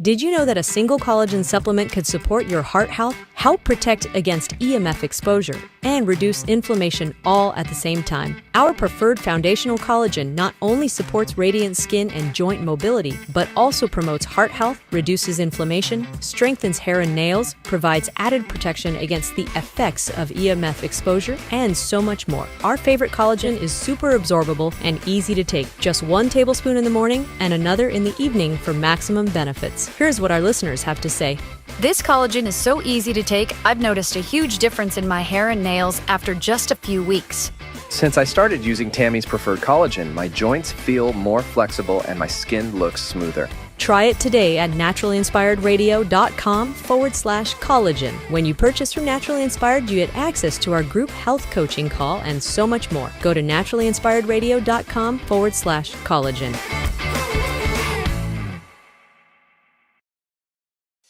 Did you know that a single collagen supplement could support your heart health, help protect against EMF exposure, and reduce inflammation all at the same time? Our preferred foundational collagen not only supports radiant skin and joint mobility, but also promotes heart health, reduces inflammation, strengthens hair and nails, provides added protection against the effects of EMF exposure, and so much more. Our favorite collagen is super absorbable and easy to take. Just 1 tablespoon in the morning and another in the evening for maximum benefits. Here's what our listeners have to say.
This collagen is so easy to take, I've noticed a huge difference in my hair and nails after just a few weeks.
Since I started using Tammy's preferred collagen, my joints feel more flexible and my skin looks smoother.
Try it today at naturalinspiredраdio.com/collagen. When you purchase from Naturally Inspired, you get access to our group health coaching call and so much more. Go to naturalinspiredradio.com/collagen.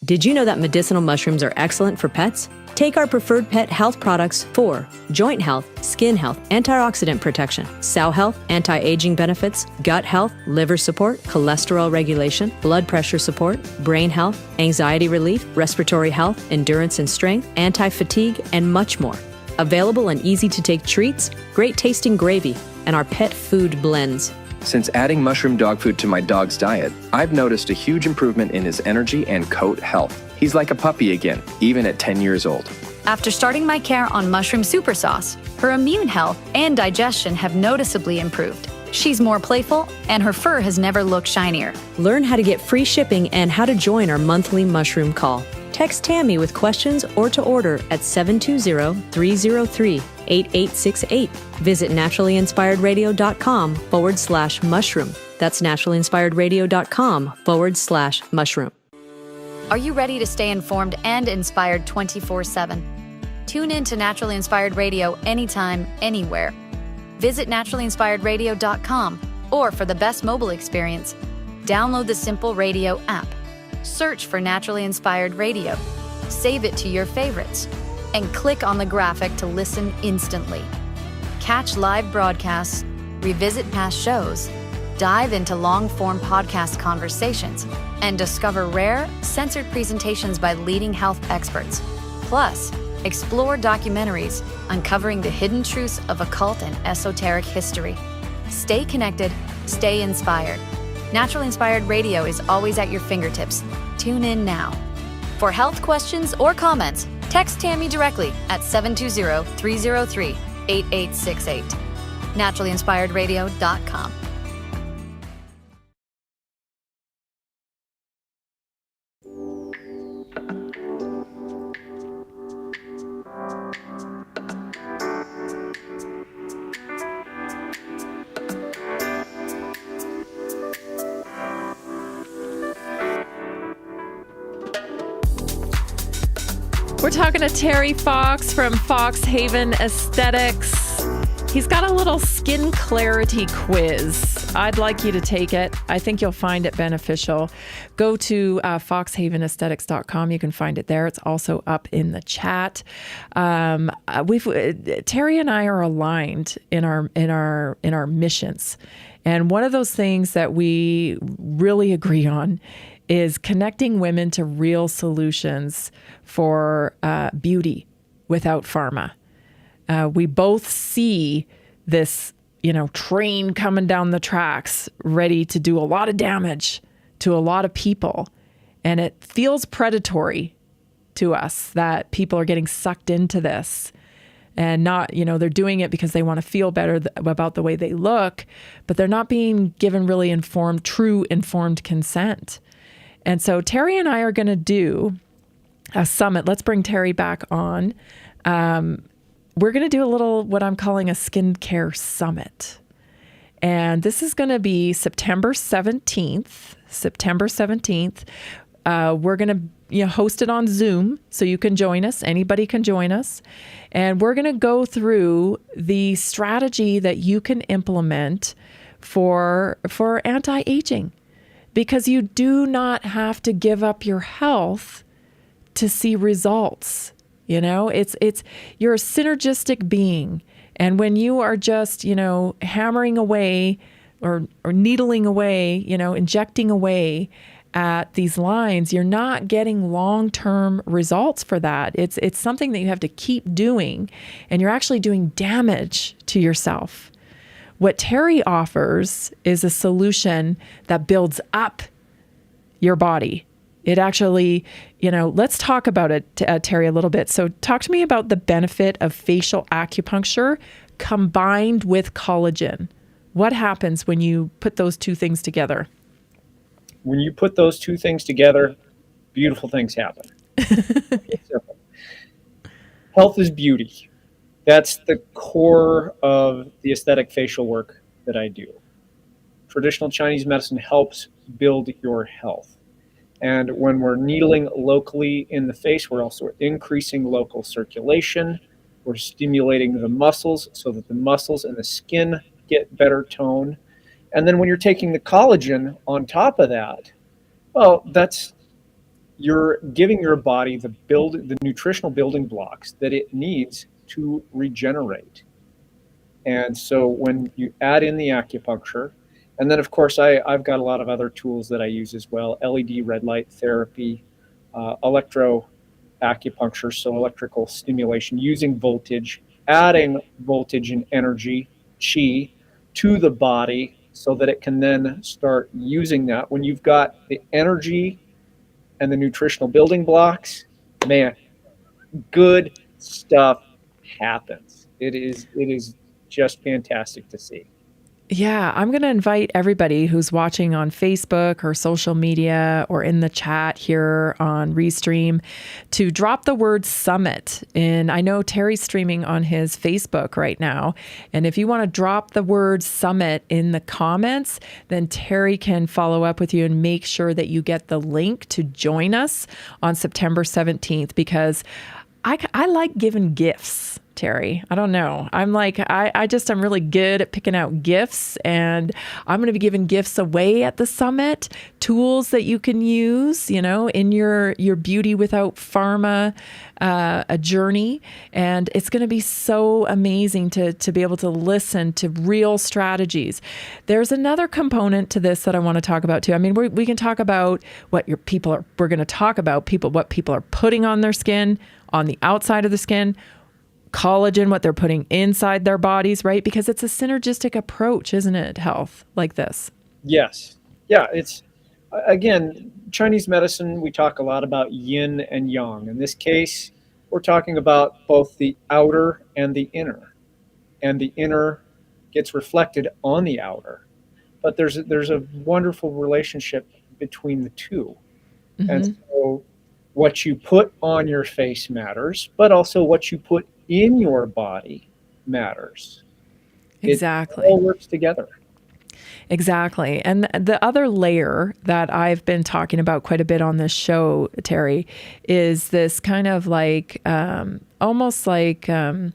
Did you know that medicinal mushrooms are excellent for pets? Take our preferred pet health products for joint health, skin health, antioxidant protection, sow health, anti-aging benefits, gut health, liver support, cholesterol regulation, blood pressure support, brain health, anxiety relief, respiratory health, endurance and strength, anti-fatigue, and much more. Available in easy-to-take treats, great tasting gravy, and our pet food blends.
Since adding mushroom dog food to my dog's diet, I've noticed a huge improvement in his energy and coat health. He's like a puppy again, even at 10 years old.
After starting my care on mushroom super sauce, her immune health and digestion have noticeably improved. She's more playful, and her fur has never looked shinier.
Learn how to get free shipping and how to join our monthly mushroom call. Text Tammy with questions or to order at 720-303-8868. Visit naturallyinspiredradio.com/mushroom. That's naturallyinspiredradio.com/mushroom.
Are you ready to stay informed and inspired 24/7? Tune in to Naturally Inspired Radio anytime, anywhere. Visit naturallyinspiredradio.com, or for the best mobile experience, download the Simple Radio app. Search for Naturally Inspired Radio, save it to your favorites, and click on the graphic to listen instantly. Catch live broadcasts, revisit past shows, dive into long-form podcast conversations, and discover rare, censored presentations by leading health experts. Plus, explore documentaries uncovering the hidden truths of occult and esoteric history. Stay connected, stay inspired. Naturally Inspired Radio is always at your fingertips. Tune in now. For health questions or comments, text Tammy directly at 720-303-8868. naturallyinspiredradio.com.
We're talking to Terry Fox from Fox Haven Aesthetics. He's got a little skin clarity quiz. I'd like you to take it. I think you'll find it beneficial. Go to foxhavenaesthetics.com. You can find it there. It's also up in the chat. Terry and I are aligned in our missions, and one of those things that we really agree on is connecting women to real solutions for beauty without pharma. We both see this, train coming down the tracks, ready to do a lot of damage to a lot of people. And it feels predatory to us that people are getting sucked into this. And not, they're doing it because they want to feel better about the way they look, but they're not being given really true informed consent. And so Terry and I are going to do a summit. Let's bring Terry back on. We're going to do a little, what I'm calling a skincare summit. And this is going to be September 17th. We're going to host it on Zoom, so you can join us. Anybody can join us. And we're going to go through the strategy that you can implement for anti-aging. Because you do not have to give up your health to see results. You're a synergistic being. And when you are just, hammering away or needling away, injecting away at these lines, you're not getting long-term results for that. It's something that you have to keep doing, and you're actually doing damage to yourself. What Terry offers is a solution that builds up your body. It actually, let's talk about it, Terry, a little bit. So talk to me about the benefit of facial acupuncture combined with collagen. What happens when you put those two things together?
When you put those two things together, beautiful things happen. Health is beauty. That's the core of the aesthetic facial work that I do. Traditional Chinese medicine helps build your health. And when we're needling locally in the face, we're also increasing local circulation. We're stimulating the muscles so that the muscles and the skin get better tone. And then when you're taking the collagen on top of that, well, you're giving your body the nutritional building blocks that it needs to regenerate. And so when you add in the acupuncture, and then of course I've got a lot of other tools that I use as well: LED red light therapy, electro acupuncture, so electrical stimulation using voltage, adding voltage and energy, chi, to the body so that it can then start using that. When you've got the energy and the nutritional building blocks, man, good stuff happens. It is just fantastic to see.
Yeah, I'm going to invite everybody who's watching on Facebook or social media or in the chat here on Restream to drop the word summit in. I know Terry's streaming on his Facebook right now. And if you want to drop the word summit in the comments, then Terry can follow up with you and make sure that you get the link to join us on September 17th, because I like giving gifts, Terry. I don't know. I'm really good at picking out gifts, and I'm going to be giving gifts away at the summit, tools that you can use, in your Beauty Without Pharma a journey. And it's going to be so amazing to be able to listen to real strategies. There's another component to this that I want to talk about too. I mean, we can talk about what we're going to talk about what people are putting on their skin, on the outside of the skin, collagen, what they're putting inside their bodies, right? Because it's a synergistic approach, isn't it? Health like this.
Yes. Yeah. It's, again, Chinese medicine, we talk a lot about yin and yang. In this case, we're talking about both the outer and the inner. And the inner gets reflected on the outer. But there's a wonderful relationship between the two. Mm-hmm. And so what you put on your face matters, but also what you put in your body matters.
Exactly.
It all works together.
Exactly. And the other layer that I've been talking about quite a bit on this show, Terry, is this kind of like, almost like, I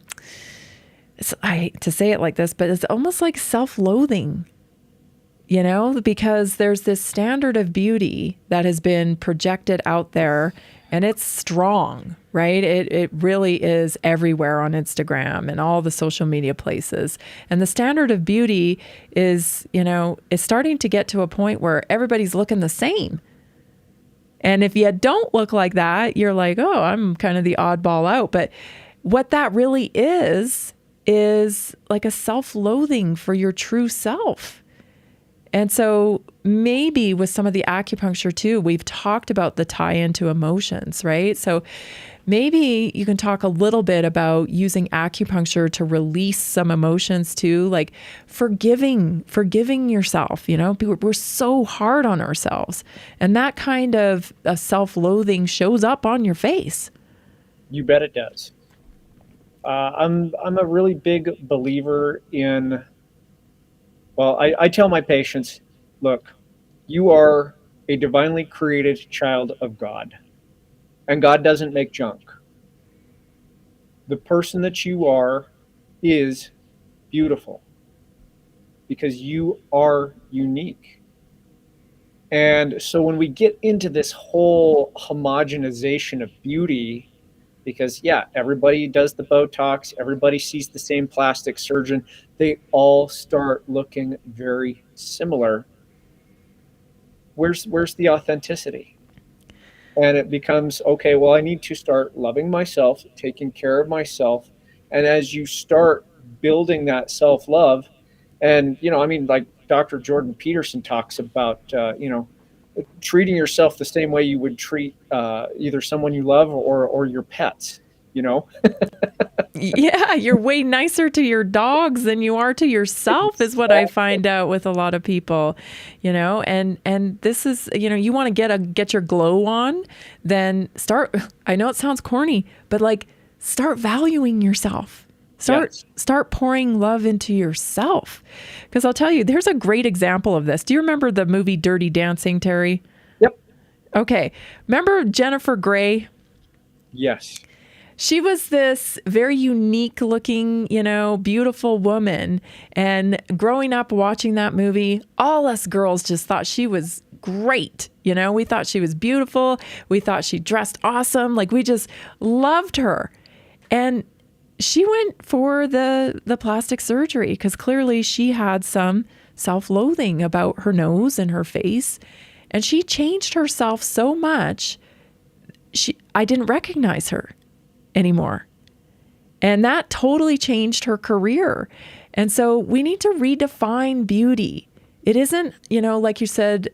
hate to say it like this, but it's almost like self-loathing, because there's this standard of beauty that has been projected out there, and it's strong, right? It really is everywhere on Instagram and all the social media places. And the standard of beauty is starting to get to a point where everybody's looking the same. And if you don't look like that, you're like, oh, I'm kind of the oddball out. But what that really is like a self-loathing for your true self. And so maybe with some of the acupuncture too, we've talked about the tie into emotions, right? So maybe you can talk a little bit about using acupuncture to release some emotions too, like forgiving yourself. We're so hard on ourselves, and that kind of self-loathing shows up on your face.
You bet it does. I'm a really big believer in. Well, I tell my patients, look, you are a divinely created child of God, and God doesn't make junk. The person that you are is beautiful because you are unique. And so when we get into this whole homogenization of beauty, because everybody does the Botox, everybody sees the same plastic surgeon, they all start looking very similar. Where's the authenticity? And it becomes, okay, well, I need to start loving myself, taking care of myself. And as you start building that self-love, and, like Dr. Jordan Peterson talks about, treating yourself the same way you would treat either someone you love or your pets,
Yeah, you're way nicer to your dogs than you are to yourself, is what I find out with a lot of people, and this is, you want to get your glow on, then start, I know it sounds corny, but like start valuing yourself. Start pouring love into yourself. Because I'll tell you, there's a great example of this. Do you remember the movie Dirty Dancing, Terry?
Yep.
Okay. Remember Jennifer Grey?
Yes.
She was this very unique looking, beautiful woman. And growing up watching that movie, all us girls just thought she was great. We thought she was beautiful. We thought she dressed awesome. Like, we just loved her. And she went for the plastic surgery because clearly she had some self-loathing about her nose and her face. And she changed herself so much, I didn't recognize her anymore. And that totally changed her career. And so we need to redefine beauty. It isn't, like you said,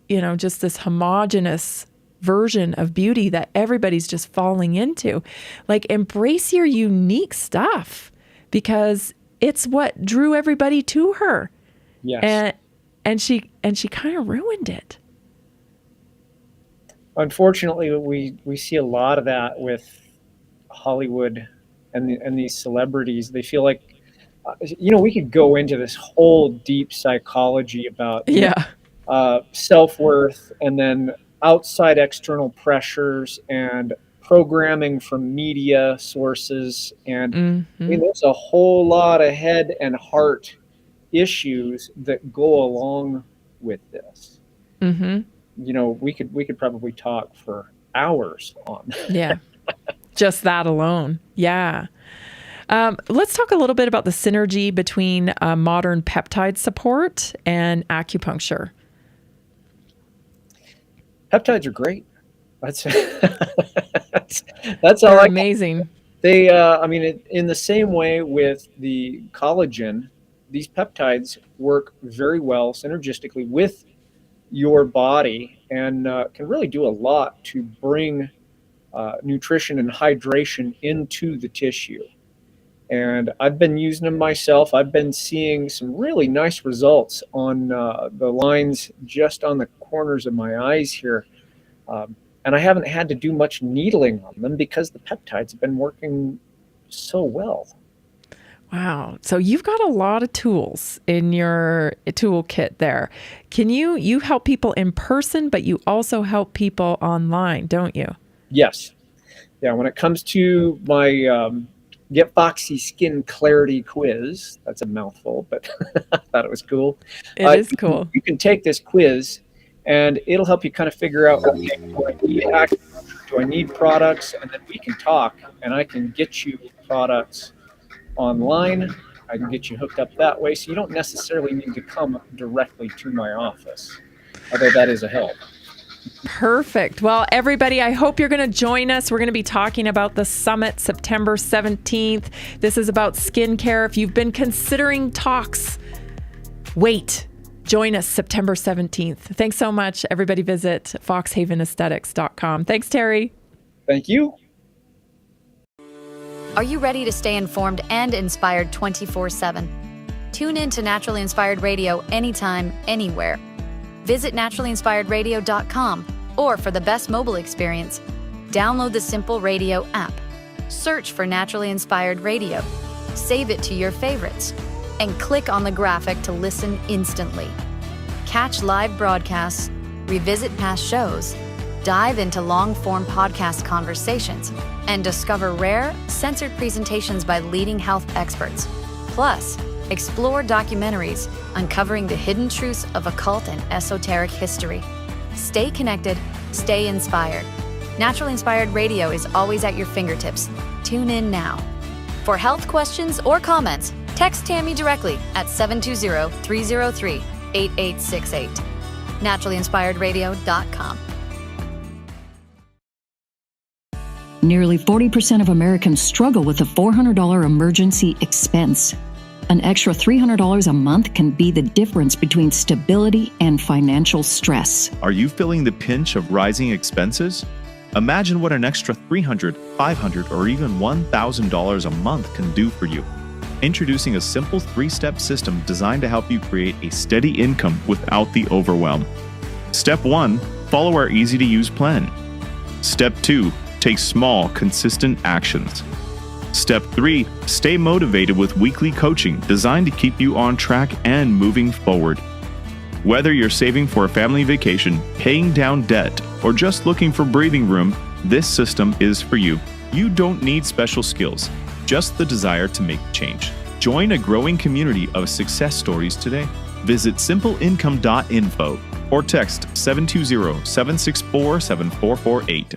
just this homogenous version of beauty that everybody's just falling into. Like, embrace your unique stuff because it's what drew everybody to her.
Yes.
And she kind of ruined it.
Unfortunately, we see a lot of that with Hollywood and these celebrities. They feel like, we could go into this whole deep psychology about self-worth, and then outside external pressures and programming from media sources. And there's a whole lot of head and heart issues that go along with this. We could probably talk for hours on.
Yeah. Just that alone. Yeah. Let's talk a little bit about the synergy between modern peptide support and acupuncture.
Peptides are great. That's all.
Amazing.
They, in the same way with the collagen, these peptides work very well synergistically with your body, and can really do a lot to bring nutrition and hydration into the tissue. And I've been using them myself. I've been seeing some really nice results on the lines just on the corners of my eyes here. And I haven't had to do much needling on them because the peptides have been working so well.
Wow. So you've got a lot of tools in your toolkit there. Can you help people in person, but you also help people online, don't you?
Yes. Yeah. When it comes to my Get Foxy Skin Clarity quiz, that's a mouthful, but I thought it was cool.
It is cool.
You can take this quiz, and it'll help you kind of figure out, okay, do I need acupuncture? Do I need products? And then we can talk, and I can get you products online. I can get you hooked up that way, so you don't necessarily need to come directly to my office, although that is a help.
Perfect. Well, everybody, I hope you're going to join us. We're going to be talking about the summit September 17th. This is about skincare. If you've been considering tox, wait. Join us September 17th. Thanks so much. Everybody visit foxhavenaesthetics.com. Thanks, Terry.
Thank you.
Are you ready to stay informed and inspired 24/7? Tune in to Naturally Inspired Radio anytime, anywhere. Visit naturallyinspiredradio.com, or for the best mobile experience, download the Simple Radio app. Search for Naturally Inspired Radio. Save it to your favorites, and click on the graphic to listen instantly. Catch live broadcasts, revisit past shows, dive into long-form podcast conversations, and discover rare, censored presentations by leading health experts. Plus, explore documentaries uncovering the hidden truths of occult and esoteric history. Stay connected, stay inspired. Naturally Inspired Radio is always at your fingertips. Tune in now. For health questions or comments, text Tammy directly at 720-303-8868. naturallyinspiredradio.com.
Nearly 40% of Americans struggle with a $400 emergency expense. An extra $300 a month can be the difference between stability and financial stress.
Are you feeling the pinch of rising expenses? Imagine what an extra $300, $500, or even $1,000 a month can do for you. Introducing a simple 3-step system designed to help you create a steady income without the overwhelm. Step 1, follow our easy-to-use plan. Step 2, take small, consistent actions. Step 3, stay motivated with weekly coaching designed to keep you on track and moving forward. Whether you're saving for a family vacation, paying down debt, or just looking for breathing room, this system is for you. You don't need special skills, just the desire to make change. Join a growing community of success stories today. Visit simpleincome.info or text 720-764-7448.